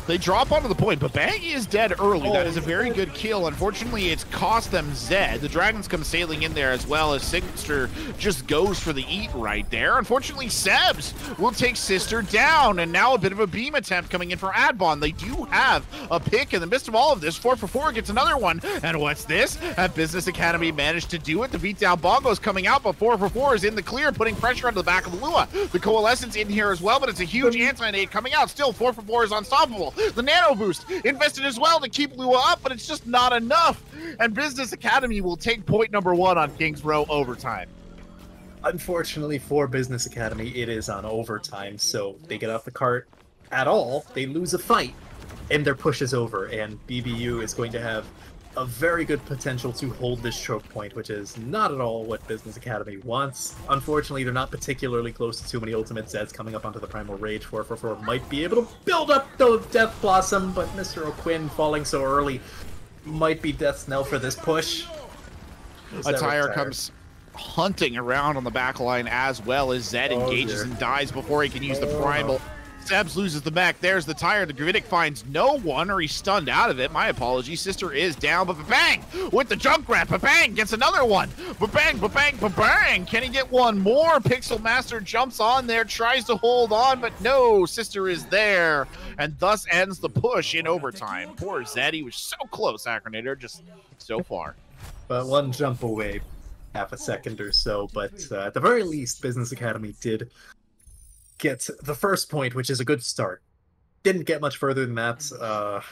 They drop onto the point, but Bang is dead early. That is a very good kill. Unfortunately, it's cost them Zed. The Dragons come sailing in there as well as Sister just goes for the eat right there. Unfortunately, Sebs will take Sister down, and now a bit of a beam attempt coming in for Adbon. They do have a pick in the midst of all of this. 4 for 4 gets another one. And what's this? Have Business Academy managed to do it? The beatdown Bongo's coming out, but 4 for 4 is in the clear, putting pressure onto the back of Lua. The Coalescence in here as well, but it's a huge anti-nade coming out. Still, 4 for 4 is unstoppable. The nano boost invested as well to keep Lua up, but it's just not enough. And Business Academy will take point number 1 on Kings Row overtime. Unfortunately for Business Academy, it is on overtime, so they get off the cart at all, they lose a fight, and their push is over, and BBU is going to have a very good potential to hold this choke point, which is not at all what Business Academy wants. Unfortunately, they're not particularly close to too many ultimate Zeds coming up onto the Primal Rage. 4 for 4 might be able to build up the Death Blossom, but Mr. O'Quinn falling so early might be death's knell for this push. Attire comes hunting around on the back line as well as Zed engages and dies before he can use the Primal. Sebs loses the mech. There's the tire. The Gravitic finds no one, or he's stunned out of it. My apologies. Sister is down, but bang with the Junkrat. Bang gets another one. Bang, bang, bang. Can he get one more? Pixel Master jumps on there, tries to hold on, but no. Sister is there, and thus ends the push in overtime. Poor Zed. He was so close, Acronator, just so far. But one jump away, half a second or so. But at the very least, Business Academy did get the first point, which is a good start. Didn't get much further than that.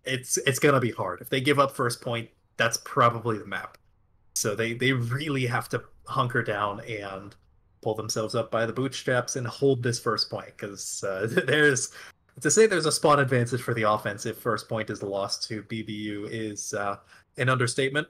It's gonna be hard. If they give up first point, that's probably the map. So they really have to hunker down and pull themselves up by the bootstraps and hold this first point, because there's a spawn advantage for the offense if first point is lost to BBU is an understatement.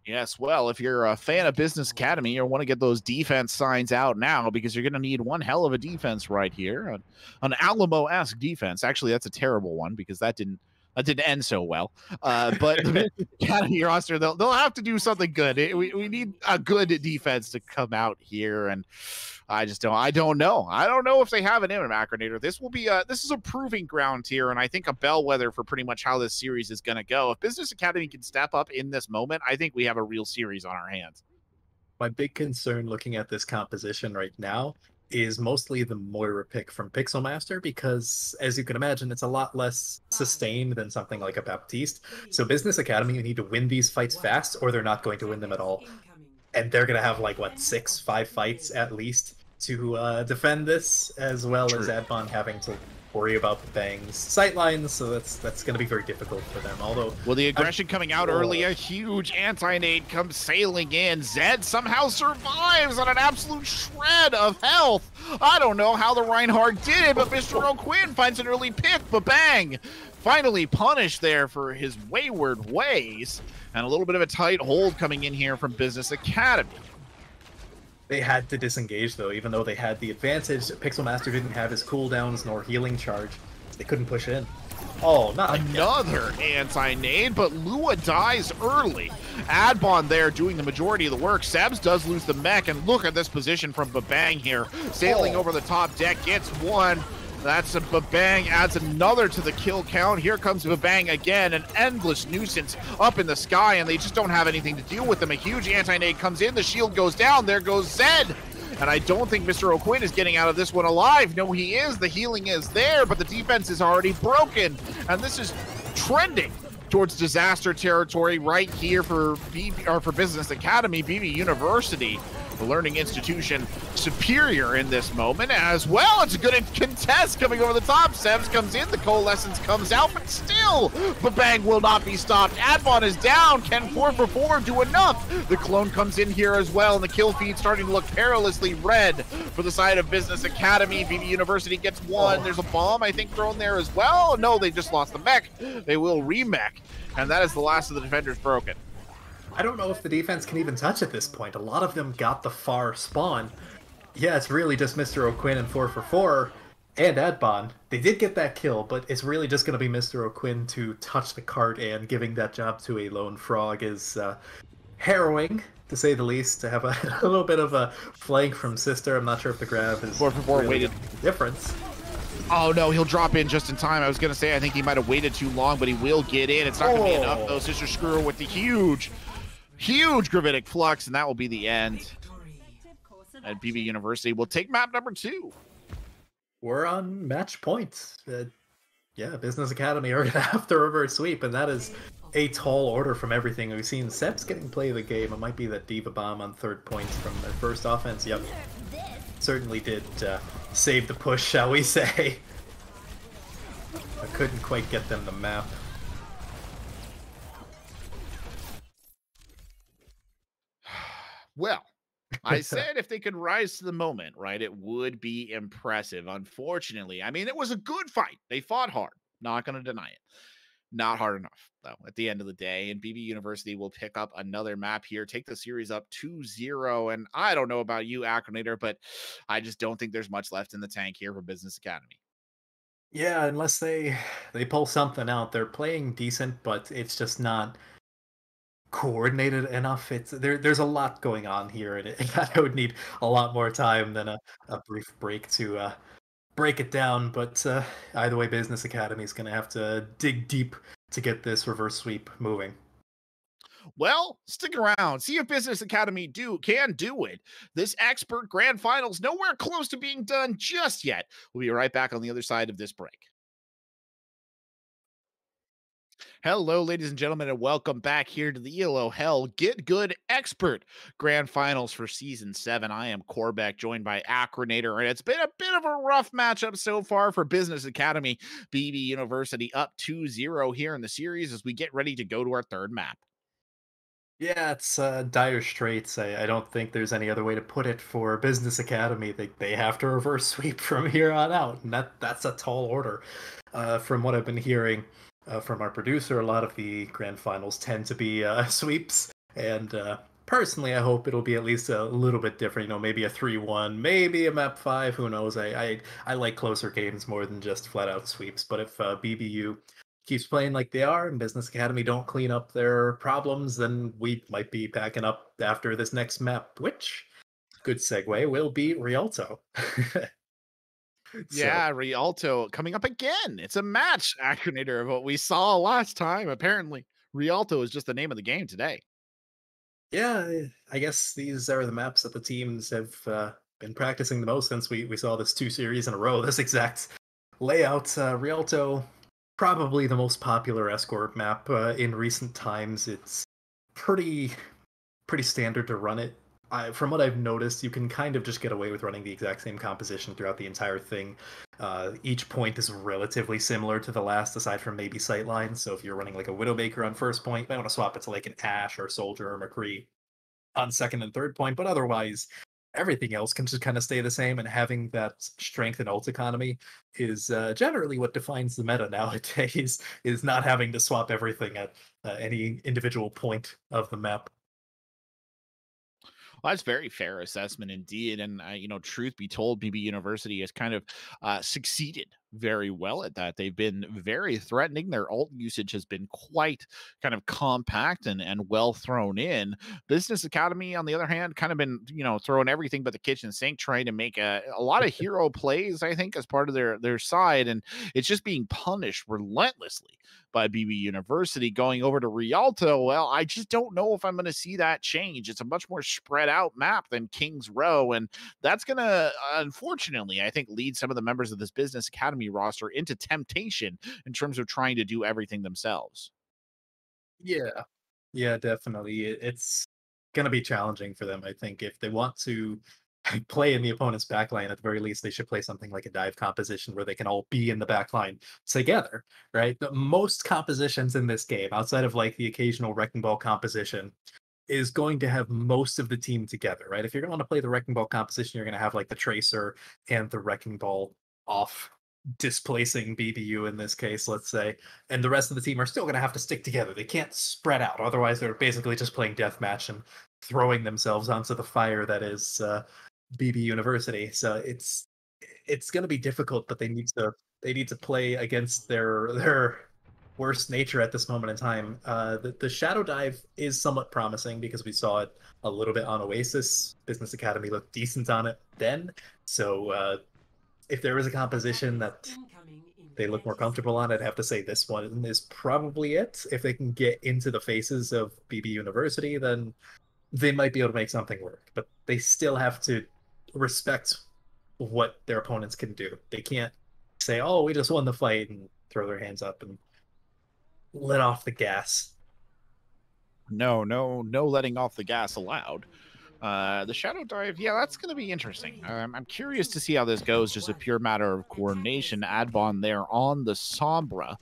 Yes, well, if you're a fan of Business Academy, you want to get those defense signs out now, because you're going to need one hell of a defense right here. An Alamo-esque defense. Actually, that's a terrible one, because that didn't end so well. But the Academy roster, they'll have to do something good. We need a good defense to come out here, and I don't know. I don't know if they have an Macronator. This is a proving ground here, and I think a bellwether for pretty much how this series is going to go. If Business Academy can step up in this moment, I think we have a real series on our hands. My big concern looking at this composition right now is mostly the Moira pick from Pixel Master because, as you can imagine, it's a lot less sustained than something like a Baptiste. So Business Academy, you need to win these fights fast, or they're not going to win them at all. And they're gonna have like what five fights at least to defend this, as well as True. Adbon having to worry about the Bang's sightlines. So that's gonna be very difficult for them. Although, Well, the aggression coming out early, a huge anti-nade comes sailing in. Zed somehow survives on an absolute shred of health. I don't know how the Reinhardt did it, but Mr. O'Quinn finds an early pick, but bang! Finally punished there for his wayward ways. And a little bit of a tight hold coming in here from Business Academy. they had to disengage though, even though they had the advantage. Pixel Master didn't have his cooldowns nor healing charge. They couldn't push in. Oh, not Another anti-nade, but Lua dies early. Adbon there doing the majority of the work. Sebs does lose the mech, and look at this position from Babang here. Sailing over the top deck, gets one. That's a Babang, adds another to the kill count. Here comes Babang again, an endless nuisance up in the sky, and they just don't have anything to deal with them. A huge anti-nade comes in, the shield goes down, there goes Zed. And I don't think Mr. O'Quinn is getting out of this one alive. No, he is. The healing is there, but the defense is already broken. And this is trending towards disaster territory right here for Business Academy, BB University, the learning institution, superior in this moment as well. It's a good contest coming over the top. Sebs comes in, the coalescence comes out, but still, Babang will not be stopped. Adbon is down. Can 4 for 4 do enough? The clone comes in here as well, and the kill feed starting to look perilously red for the side of Business Academy. BB University gets one. There's a bomb, I think, thrown there as well. No, they just lost the mech. They will remech, and that is the last of the defenders broken. I don't know if the defense can even touch at this point. A lot of them got the far spawn. Yeah, it's really just Mr. O'Quinn and 4 for 4 and Adbon. They did get that kill, but it's really just going to be Mr. O'Quinn to touch the cart, and giving that job to a lone frog is harrowing, to say the least, to have a little bit of a flank from Sister. I'm not sure if the grab is 4 for 4 really waited. Difference. Oh no, he'll drop in just in time. I was going to say I think he might have waited too long, but he will get in. It's not going to be enough though. Sister Screwer with the huge gravitic flux, and that will be the end. And BB University will take map number 2. We're on match point. Yeah, Business Academy are going to have to reverse sweep, and that is a tall order from everything we've seen. Seb's getting play of the game. It might be that Diva Bomb on 3rd points from their first offense. Yep. Certainly did save the push, shall we say. I couldn't quite get them the map. Well, I said if they could rise to the moment, right, it would be impressive. Unfortunately, I mean, it was a good fight. They fought hard. Not going to deny it. Not hard enough, though, at the end of the day. And BB University will pick up another map here, take the series up 2-0. And I don't know about you, Acronator, but I just don't think there's much left in the tank here for Business Academy. Yeah, unless they pull something out. They're playing decent, but it's just not coordinated enough. There's a lot going on here, and I would need a lot more time than a brief break to break it down. But either way, Business Academy is going to have to dig deep to get this reverse sweep moving. Well, stick around. See if Business Academy can do it. This expert grand finals nowhere close to being done just yet. We'll be right back on the other side of this break. Hello, ladies and gentlemen, and welcome back here to the ELO Hell GitGud Expert Grand Finals for Season 7. I am Corbeck, joined by Acronator, and it's been a bit of a rough matchup so far for Business Academy. BB University up 2-0 here in the series as we get ready to go to our 3rd map. Yeah, it's dire straits. I don't think there's any other way to put it for Business Academy. They have to reverse sweep from here on out, and that's a tall order. From what I've been hearing from our producer, a lot of the grand finals tend to be sweeps, and personally, I hope it'll be at least a little bit different. You know, maybe a 3-1, maybe a map 5. Who knows? I like closer games more than just flat out sweeps. But if BBU keeps playing like they are and Business Academy don't clean up their problems, then we might be packing up after this next map, which, good segue, will be Rialto. Yeah, Rialto coming up again. It's a match, Acronator, of what we saw last time. Apparently, Rialto is just the name of the game today. Yeah, I guess these are the maps that the teams have been practicing the most since we saw this 2 series in a row. This exact layout. Rialto, probably the most popular escort map in recent times. It's pretty standard to run it. From what I've noticed, you can kind of just get away with running the exact same composition throughout the entire thing. Each point is relatively similar to the last, aside from maybe sightlines. So if you're running like a Widowmaker on first point, you might want to swap it to like an Ashe or Soldier or McCree on second and third point. But otherwise, everything else can just kind of stay the same. And having that strength and ult economy is generally what defines the meta nowadays, is not having to swap everything at any individual point of the map. Well, that's very fair assessment indeed. And, truth be told, BB University has kind of succeeded very well at that. They've been very threatening. Their ult usage has been quite kind of compact and well thrown in. Business Academy, on the other hand, kind of been, throwing everything but the kitchen sink, trying to make a lot of hero plays, I think, as part of their side. And it's just being punished relentlessly by BB University. Going over to Rialto, well, I just don't know if I'm going to see that change. It's a much more spread out map than King's Row, and that's going to, unfortunately, I think, lead some of the members of this Business Academy roster into temptation in terms of trying to do everything themselves. Yeah, definitely. It's going to be challenging for them, I think, if they want to play in the opponent's backline. At the very least, they should play something like a dive composition where they can all be in the backline together, right? Most compositions in this game, outside of like the occasional Wrecking Ball composition, is going to have most of the team together, right? If you're going to play the Wrecking Ball composition, you're going to have like the Tracer and the Wrecking Ball off, displacing BBU in this case, let's say, and the rest of the team are still going to have to stick together. They can't spread out, otherwise they're basically just playing deathmatch and throwing themselves onto the fire that is BB University. So it's going to be difficult, but they need to play against their worst nature at this moment in time. The Shadow Dive is somewhat promising because we saw it a little bit on Oasis. Business Academy looked decent on it then. So if there is a composition that they look more comfortable on, I'd have to say this one is probably it. If they can get into the faces of BB University, then they might be able to make something work. But they still have to respect what their opponents can do. They can't say, oh, we just won the fight, and throw their hands up and let off the gas. No letting off the gas allowed. The Shadow Dive, yeah, that's going to be interesting. I'm curious to see how this goes, just a pure matter of coordination. Adbon there on the Sombra.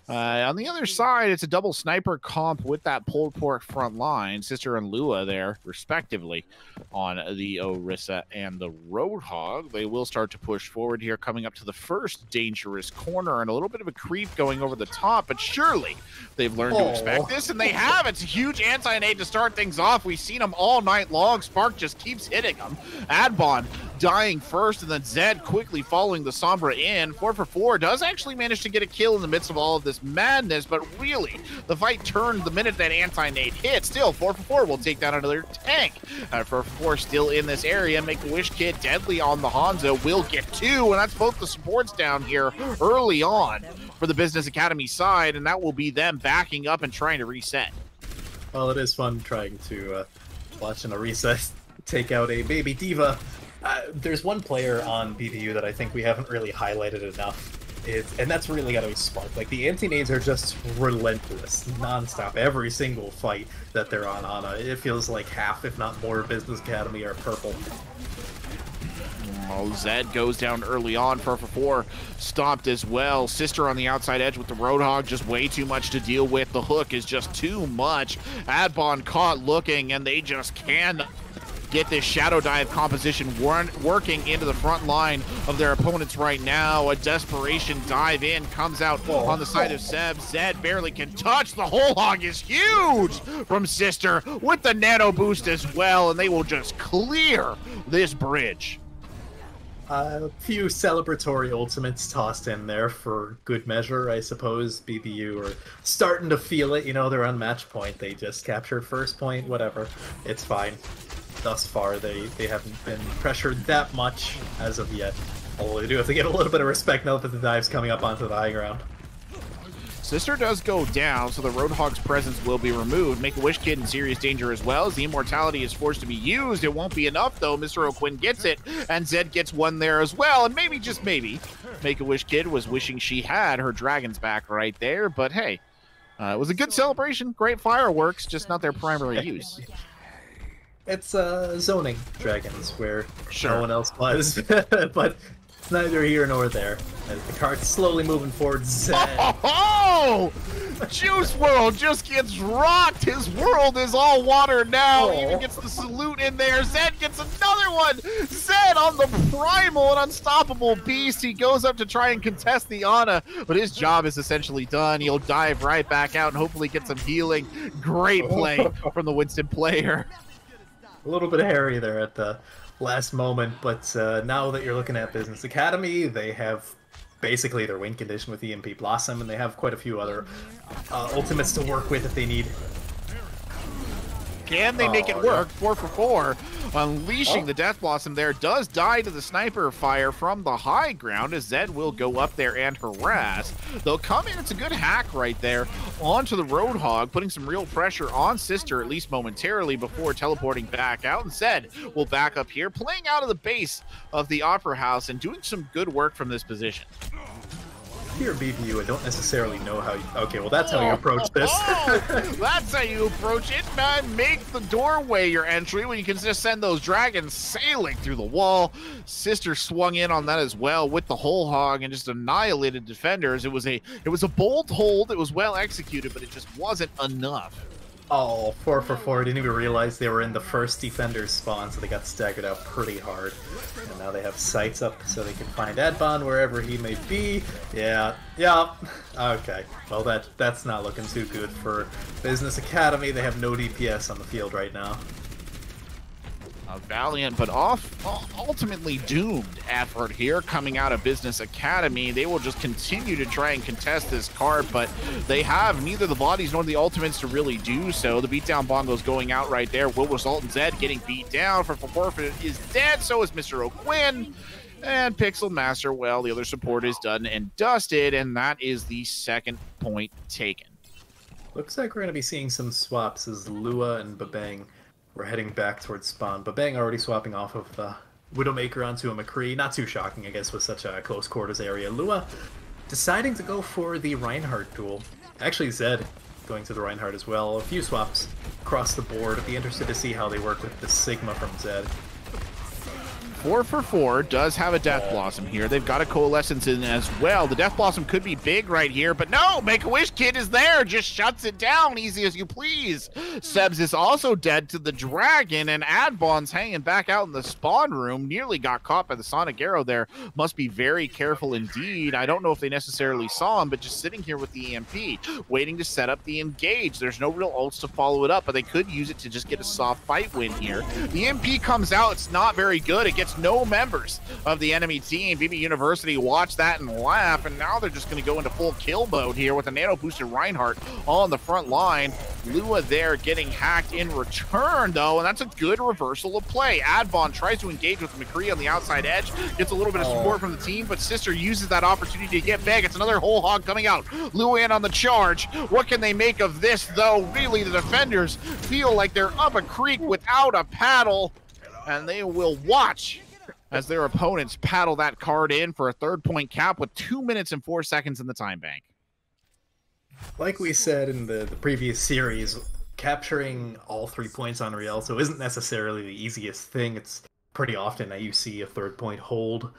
On the other side, it's a double sniper comp with that pulled pork front line. Sister and Lua there, respectively, on the Orisa and the Roadhog. They will start to push forward here, coming up to the first dangerous corner, and a little bit of a creep going over the top, but surely they've learned to expect this, and they have. It's a huge anti-nade to start things off. We've seen them all night long. Spark just keeps hitting them. Adbon dying first, and then Zed quickly following the Sombra in. 4for4 does actually manage to get a kill in the midst of all of this madness, but really, the fight turned the minute that anti-nade hit. Still, 4for4 will take down another tank. 4for4 still in this area. Make-A-Wish Kid deadly on the Hanzo. Will get 2, and that's both the supports down here early on for the Business Academy side, and that will be them backing up and trying to reset. Well, it is fun trying to watch in a reset take out a baby diva. There's one player on BBU that I think we haven't really highlighted enough, and that's really got to be Spark. Like, the anti-nades are just relentless, non-stop. Every single fight that they're on Ana, it feels like half, if not more, Business Academy are purple. Oh, Zed goes down early on. 4for4 stopped as well. Sister on the outside edge with the Roadhog, just way too much to deal with. The hook is just too much. Adbon caught looking, and they just can't get this Shadow Dive composition working into the front line of their opponents right now. A desperation dive in comes out on the side of Seb. Zed barely can touch. The whole hog is huge from Sister with the nano boost as well, and they will just clear this bridge. A few celebratory ultimates tossed in there for good measure, I suppose. BBU are starting to feel it. You know, they're on match point. They just captured first point, whatever. It's fine. Thus far, they haven't been pressured that much as of yet. Although they do have to give a little bit of respect now that the dive's coming up onto the high ground. Sister does go down, so the Roadhog's presence will be removed. Make-A-Wish Kid in serious danger as well, as the immortality is forced to be used. It won't be enough, though. Mr. O'Quinn gets it, and Zed gets one there as well. And maybe, just maybe, Make-A-Wish Kid was wishing she had her dragons back right there. But hey, it was a good celebration. Great fireworks, just not their primary use. It's zoning dragons where Sure. no one else was, but it's neither here nor there. As the cart's slowly moving forward, Zed. Oh! Juice WRLD just gets rocked. His world is all water now. Oh. Even gets the salute in there. Zed gets another one. Zed on the primal and unstoppable beast. He goes up to try and contest the Ana, but his job is essentially done. He'll dive right back out and hopefully get some healing. Great play from the Winston player. A little bit hairy there at the last moment, but now that you're looking at Business Academy, they have basically their win condition with EMP Blossom, and they have quite a few other ultimates to work with if they need. Can they make it work? 4 for 4. Unleashing the Death Blossom there does die to the sniper fire from the high ground, as Zed will go up there and harass. They'll come in. It's a good hack right there onto the Roadhog, putting some real pressure on Sister, at least momentarily, before teleporting back out. And Zed will back up here, playing out of the base of the Opera House and doing some good work from this position. Here, BBU, I don't necessarily know how you... Okay, well, that's how you approach this. That's how you approach it, man. Make the doorway your entry when you can just send those dragons sailing through the wall. Sister swung in on that as well with the whole hog and just annihilated defenders. It was a bold hold. It was well executed, but it just wasn't enough. Oh, 4 for 4. Didn't even realize they were in the first defender's spawn, so they got staggered out pretty hard. And now they have sights up so they can find Adbon wherever he may be. Yeah. Okay. Well, that's not looking too good for Business Academy. They have no DPS on the field right now. A valiant but ultimately doomed effort here coming out of Business Academy. They will just continue to try and contest this card, but they have neither the bodies nor the ultimates to really do so. The beatdown bongo's going out right there. Will result in Zed getting beat down. For Forfeit is dead, so is Mr. O'Quinn. And Pixel Master, well, the other support is done and dusted, and that is the second point taken. Looks like we're going to be seeing some swaps as Lua and Babang we're heading back towards spawn. Babang already swapping off of Widowmaker onto a McCree. Not too shocking, I guess, with such a close quarters area. Lua deciding to go for the Reinhardt duel. Actually, Zed going to the Reinhardt as well. A few swaps across the board. I'd be interested to see how they work with the Sigma from Zed. 4 for 4 does have a Death Blossom here. They've got a Coalescence in as well. The Death Blossom could be big right here, but no, Make-A-Wish Kid is there, just shuts it down easy as you please. Sebs is also dead to the Dragon, and Adbon's hanging back out in the spawn room. Nearly got caught by the Sonic Arrow there. Must be very careful indeed. I don't know if they necessarily saw him, but just sitting here with the EMP, waiting to set up the engage. There's no real ults to follow it up, but they could use it to just get a soft fight win here. The EMP comes out, it's not very good. It gets no members of the enemy team. BB University watch that and laugh, and now they're just going to go into full kill mode here with a nano boosted Reinhardt all on the front line. Lua there getting hacked in return, though, and that's a good reversal of play. Adbon tries to engage with McCree on the outside edge, gets a little bit of support from the team, but Sister uses that opportunity to get big. It's another whole hog coming out. Lua in on the charge. What can they make of this, though? Really, the defenders feel like they're up a creek without a paddle, and they will watch as their opponents paddle that card in for a 3rd-point cap with 2 minutes and 4 seconds in the time bank. Like we said in the previous series, capturing all 3 points on Rialto isn't necessarily the easiest thing. It's pretty often that you see a 3rd-point hold.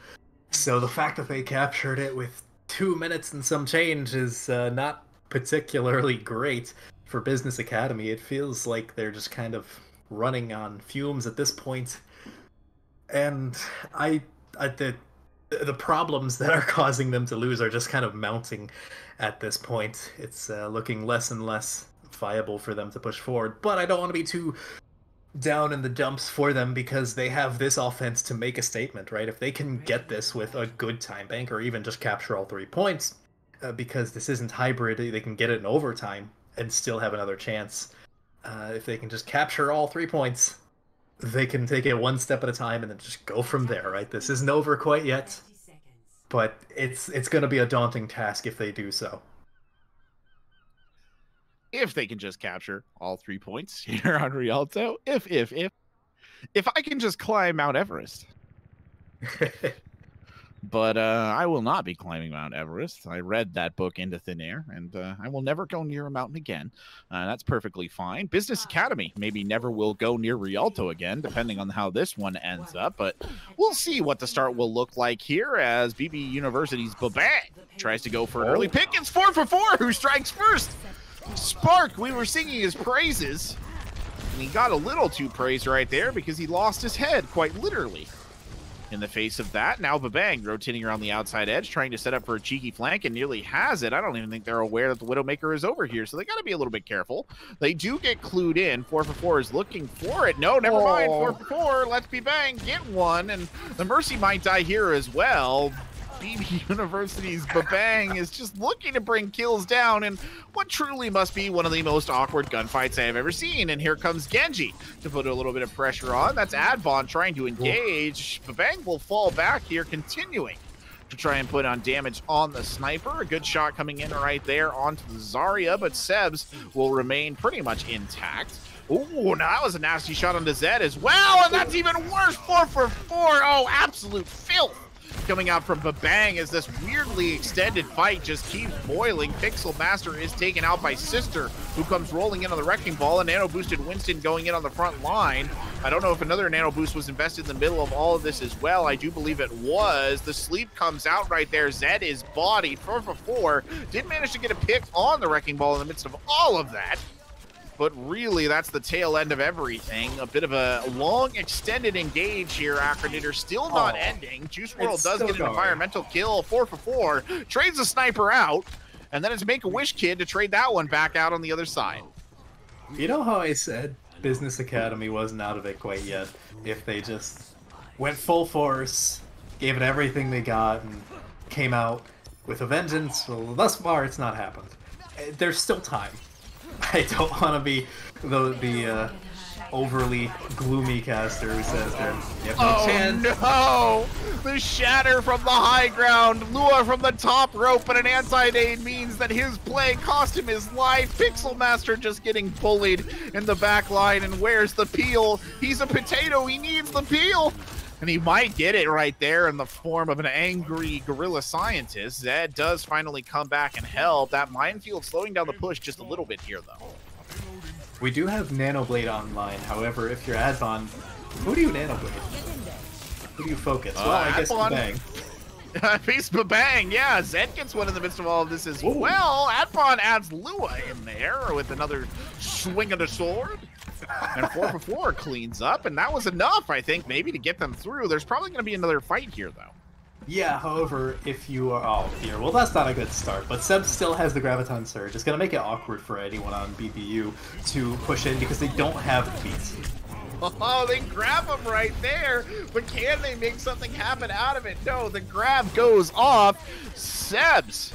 So the fact that they captured it with 2 minutes and some change is not particularly great for Business Academy. It feels like they're just kind of running on fumes at this point. And the problems that are causing them to lose are just kind of mounting at this point. It's looking less and less viable for them to push forward. But I don't want to be too down in the dumps for them because they have this offense to make a statement, right? If they can get this with a good time bank or even just capture all 3 points, because this isn't hybrid, they can get it in overtime and still have another chance. If they can just capture all 3 points, they can take it one step at a time and then just go from there, right? This isn't over quite yet, but it's going to be a daunting task if they do so. if they can just capture all 3 points here on Rialto, if I can just climb Mount Everest. But I will not be climbing Mount Everest. I read that book Into Thin Air, and I will never go near a mountain again. That's perfectly fine. Business Academy maybe never will go near Rialto again, depending on how this one ends up. But we'll see what the start will look like here as BB University's Babang tries to go for an early pick. It's 4 for 4. Who strikes first? Spark, we were singing his praises, and he got a little too praised right there because he lost his head, quite literally. In the face of that, now Babang rotating around the outside edge, trying to set up for a cheeky flank, and nearly has it. I don't even think they're aware that the Widowmaker is over here, so they got to be a little bit careful. They do get clued in. 4 for 4 is looking for it. No, never mind. 4 for 4. Let's be bang. Get one, and the Mercy might die here as well. BB University's Babang is just looking to bring kills down in what truly must be one of the most awkward gunfights I have ever seen. And here comes Genji to put a little bit of pressure on. That's Advon trying to engage. Babang will fall back here, continuing to try and put on damage on the sniper. A good shot coming in right there onto the Zarya, but Sebs will remain pretty much intact. Ooh, now that was a nasty shot onto Zed as well, and that's even worse. 4 for 4. Oh, absolute filth coming out from Babang as this weirdly extended fight just keeps boiling. Pixel Master is taken out by Sister, who comes rolling in on the Wrecking Ball, and Nano Boosted Winston going in on the front line. I don't know if another Nano Boost was invested in the middle of all of this as well. I do believe it was. The sleep comes out right there. Zed is bodied. 4 for 4. Did manage to get a pick on the Wrecking Ball in the midst of all of that. But really, that's the tail end of everything. A bit of a long, extended engage here. Acronator still not ending. Juice WRLD does get an environmental kill. 4 for 4. Trades the sniper out. And then it's Make-A-Wish Kid to trade that one back out on the other side. You know how I said Business Academy wasn't out of it quite yet? If they just went full force, gave it everything they got, and came out with a vengeance. Well, thus far, it's not happened. There's still time. I don't want to be the overly gloomy caster who says there. No! The shatter from the high ground, Lua from the top rope, but an anti-nade means that his play cost him his life. Pixel Master just getting bullied in the back line, and where's the peel? He's a potato, he needs the peel! And he might get it right there in the form of an angry guerrilla scientist. Zed does finally come back and help. That minefield slowing down the push just a little bit here, though. We do have Nanoblade online. However, if you're Advon, who do you Nanoblade? Who do you focus? Well, I guess Babang. Face Babang, yeah. Zed gets one in the midst of all of this as well. Advon adds Lua in there with another swing of the sword. And 4 for 4 cleans up, and that was enough, I think, maybe to get them through. There's probably going to be another fight here, though. Yeah, however, if you are... Oh, dear. Well, that's not a good start, but Seb still has the Graviton Surge. It's going to make it awkward for anyone on BBU to push in because they don't have the beats. Oh, they grab him right there, but can they make something happen out of it? No, the grab goes off. Sebs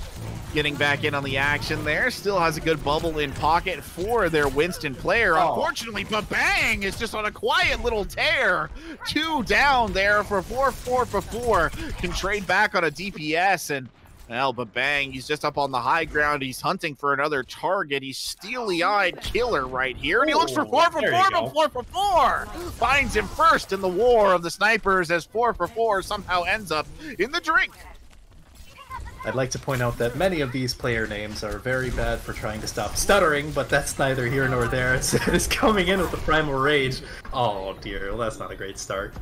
getting back in on the action there. Still has a good bubble in pocket for their Winston player. Unfortunately, Babang is just on a quiet little tear. 2 down there for 4 for 4. Can trade back on a DPS, and well, Babang, he's just up on the high ground. He's hunting for another target. He's steely-eyed killer right here, and he looks for 4 for 4, but 4 for 4 finds him first in the war of the snipers as 4 for 4 somehow ends up in the drink. I'd like to point out that many of these player names are very bad for trying to stop stuttering, but that's neither here nor there. It's coming in with the Primal Rage. Oh dear, well that's not a great start.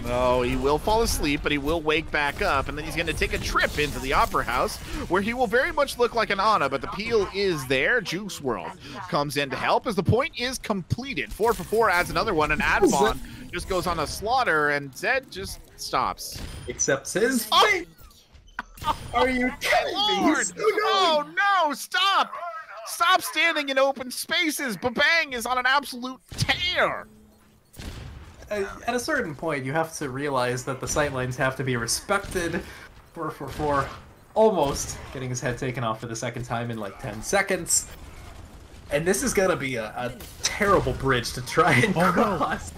No, he will fall asleep, but he will wake back up, and then he's going to take a trip into the Opera House, where he will very much look like an Ana, but the peel is there. Juice WRLD comes in to help as the point is completed. 4 for 4 adds another one, and Advon just goes on a slaughter, and Zed just stops. Accepts his fate! Are you kidding me? Oh no, stop! Stop standing in open spaces! Babang is on an absolute tear! At a certain point, you have to realize that the sightlines have to be respected. 4 for 4, almost getting his head taken off for the second time in like 10 seconds. And this is gonna be a terrible bridge to try and cross.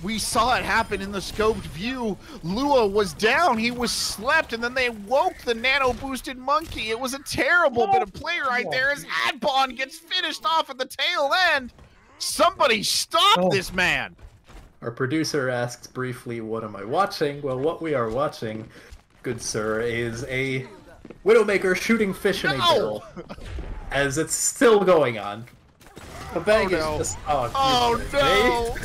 we saw it happen in the scoped view. Lua was down, he was slept, and then they woke the nano-boosted monkey. It was a terrible bit of play right there as Adbon gets finished off at the tail end. Somebody stop this man! Our producer asks briefly, what am I watching? Well, what we are watching, good sir, is a Widowmaker shooting fish in a barrel. As it's still going on. The bag is just... Oh no!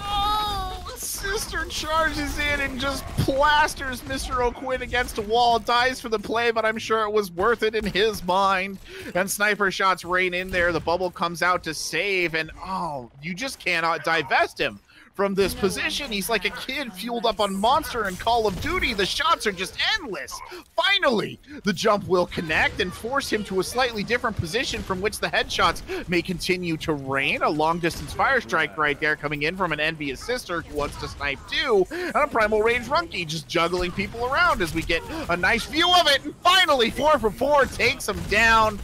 Oh, Sister charges in and just plasters Mr. O'Quinn against a wall, dies for the play, but I'm sure it was worth it in his mind. And sniper shots rain in there, the bubble comes out to save, and oh, you just cannot divest him from this position. He's like a kid fueled up on Monster and Call of Duty. The shots are just endless. Finally, the jump will connect and force him to a slightly different position from which the headshots may continue to rain. A long-distance fire strike right there coming in from an envious sister who wants to snipe too, and a primal range Runky just juggling people around as we get a nice view of it. And finally, 4 for 4 takes him down.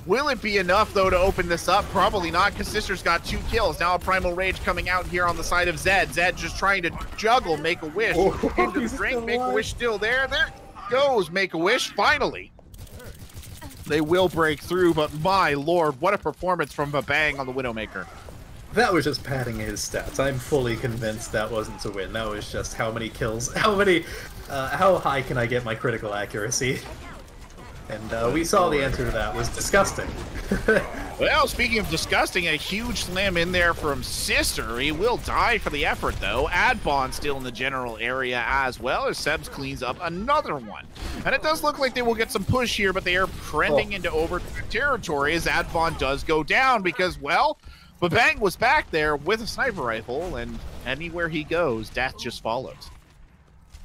Will it be enough, though, to open this up? Probably not, because Sister's got 2 kills. Now a Primal Rage coming out here on the side of Zed. Zed just trying to juggle Make-A-Wish into the drink. Make-A-Wish still there. There goes Make-A-Wish, finally. They will break through, but my lord, what a performance from Babang on the Widowmaker. That was just padding his stats. I'm fully convinced that wasn't to win. That was just how many kills, how high can I get my critical accuracy? And we saw the answer to that was disgusting. Well, speaking of disgusting, a huge slam in there from Sister. He will die for the effort, though. Adbon still in the general area as well as Sebs cleans up another one. And it does look like they will get some push here, but they are trending into over territory as Adbon does go down because, well, Babang was back there with a sniper rifle, and anywhere he goes, death just follows.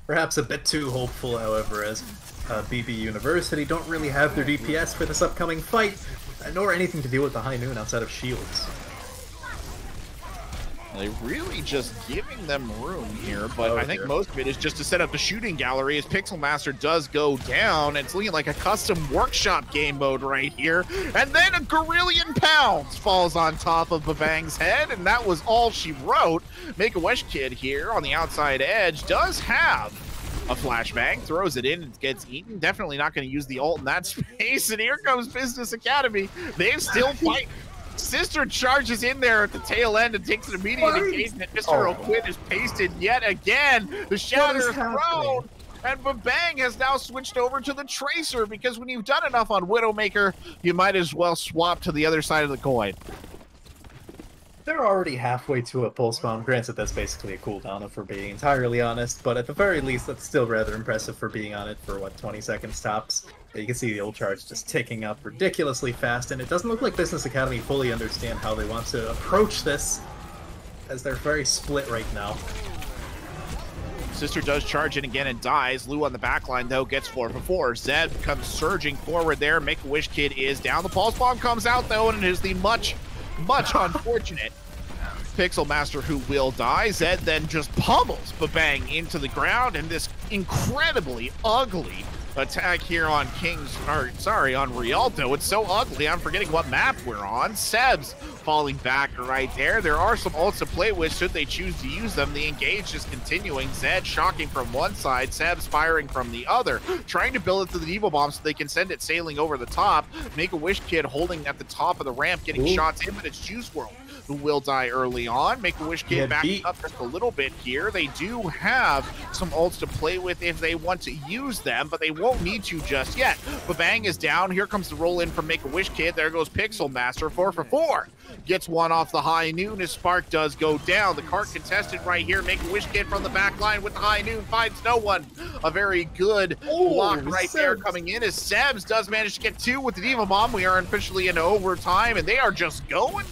Perhaps a bit too hopeful, however, as BB University don't really have their DPS for this upcoming fight, nor anything to deal with the high noon outside of shields. They really just giving them room here, but I think most of it is just to set up the shooting gallery as Pixel Master does go down. It's looking like a custom workshop game mode right here. And then a Gorillion Pounds falls on top of Babang's head, and that was all she wrote. Make-A-Wish Kid here on the outside edge does have a flashbang, throws it in and gets eaten. Definitely not going to use the ult in that space. And here comes Business Academy. They still fight. Sister charges in there at the tail end and takes an immediate engagement. Mr. O'Quinn is pasted yet again. The shatter is thrown. And Babang has now switched over to the Tracer because when you've done enough on Widowmaker, you might as well swap to the other side of the coin. They're already halfway to a pulse bomb. Granted, that's basically a cooldown, if we're being entirely honest, but at the very least, that's still rather impressive for being on it for, what, 20 seconds tops. You can see the ult charge just ticking up ridiculously fast, and it doesn't look like Business Academy fully understand how they want to approach this, as they're very split right now. Sister does charge in again and dies. Lou on the backline, though, gets 4 for 4. Zed comes surging forward there. Make-A-Wish Kid is down. The pulse bomb comes out, though, and it is the much unfortunate Pixel Master who will die. Zed then just pummels Babang into the ground, and this incredibly ugly attack here on on Rialto. It's so ugly, I'm forgetting what map we're on. Sebs falling back right there. There are some ults to play with should they choose to use them. The engage is continuing. Zed shocking from one side, Sebs firing from the other, trying to build it to the Evo Bomb so they can send it sailing over the top. Make-A-Wish Kid holding at the top of the ramp, getting shots in, but it's Juice WRLD who will die early on. Make-A-Wish Kid backing up just a little bit here. They do have some ults to play with if they want to use them, but they won't need to just yet. Babang is down. Here comes the roll in from Make-A-Wish Kid. There goes Pixel Master, 4 for 4. Gets one off the high noon as Spark does go down. The cart contested right here. Make-A-Wish Kid from the back line with the high noon finds no one. A very good block right there coming in as Sebs does manage to get 2 with the Diva Bomb. We are officially in overtime, and they are just going.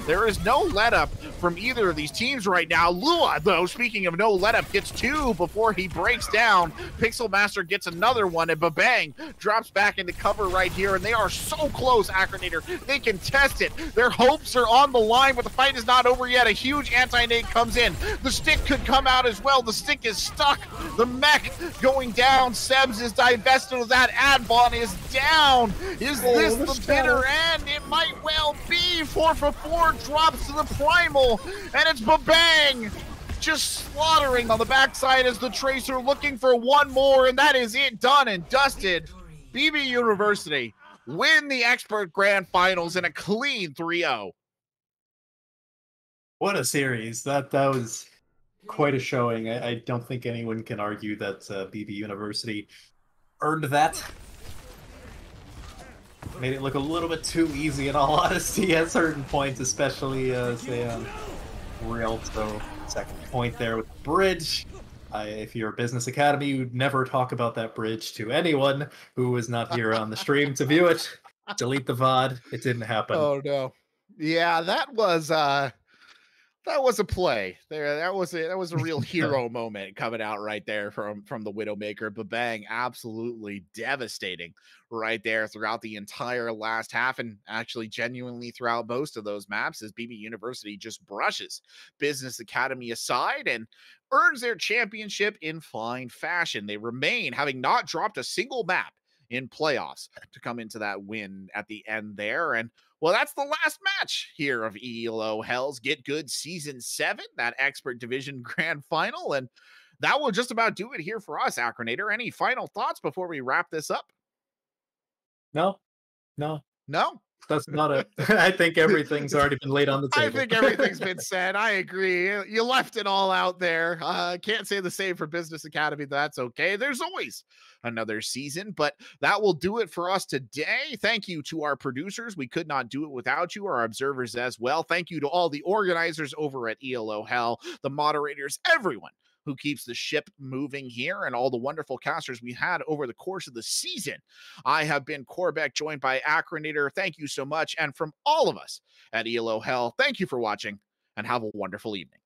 There is no let-up from either of these teams right now. Lua, though, speaking of no let-up, gets 2 before he breaks down. Pixel Master gets another one, and Babang drops back into cover right here, and they are so close, Acronator. They can test it. Their hopes are on the line, but the fight is not over yet. A huge anti-nade comes in. The stick could come out as well. The stick is stuck. The mech going down. Sebs is divested of that. Adbon is down. Is this the bitter end? It might well be. 4 for 4 drops to the primal, and it's Babang just slaughtering on the backside as the Tracer looking for one more, and that is it, done and dusted. BB University win the Expert Grand Finals in a clean 3-0. What a series. That was quite a showing. I don't think anyone can argue that BB University earned that. Made it look a little bit too easy in all honesty at certain points, especially say on Rialto. Second point there with the bridge. If you're a business academy, you'd never talk about that bridge to anyone who was not here on the stream to view it. Delete the VOD. It didn't happen. Oh no. Yeah, that was a play. That was a real hero moment coming out right there from the Widowmaker. Babang, absolutely devastating right there throughout the entire last half, and actually genuinely throughout most of those maps, as BB University just brushes Business Academy aside and earns their championship in fine fashion. They remain having not dropped a single map in playoffs to come into that win at the end there. And well, that's the last match here of ELO Hell's GitGud Season 7, that Expert Division Grand Final. And that will just about do it here for us, Acronator. Any final thoughts before we wrap this up? No. That's not it. I think everything's already been laid on the table. I think everything's been said. I agree. You left it all out there. Can't say the same for Business Academy. That's okay. There's always another season, but that will do it for us today. Thank you to our producers. We could not do it without you, our observers as well. Thank you to all the organizers over at ELO Hell, the moderators, everyone who keeps the ship moving here, and all the wonderful casters we had over the course of the season. I have been Corbeck, joined by Acronator. Thank you so much. And from all of us at ELO Hell, thank you for watching, and have a wonderful evening.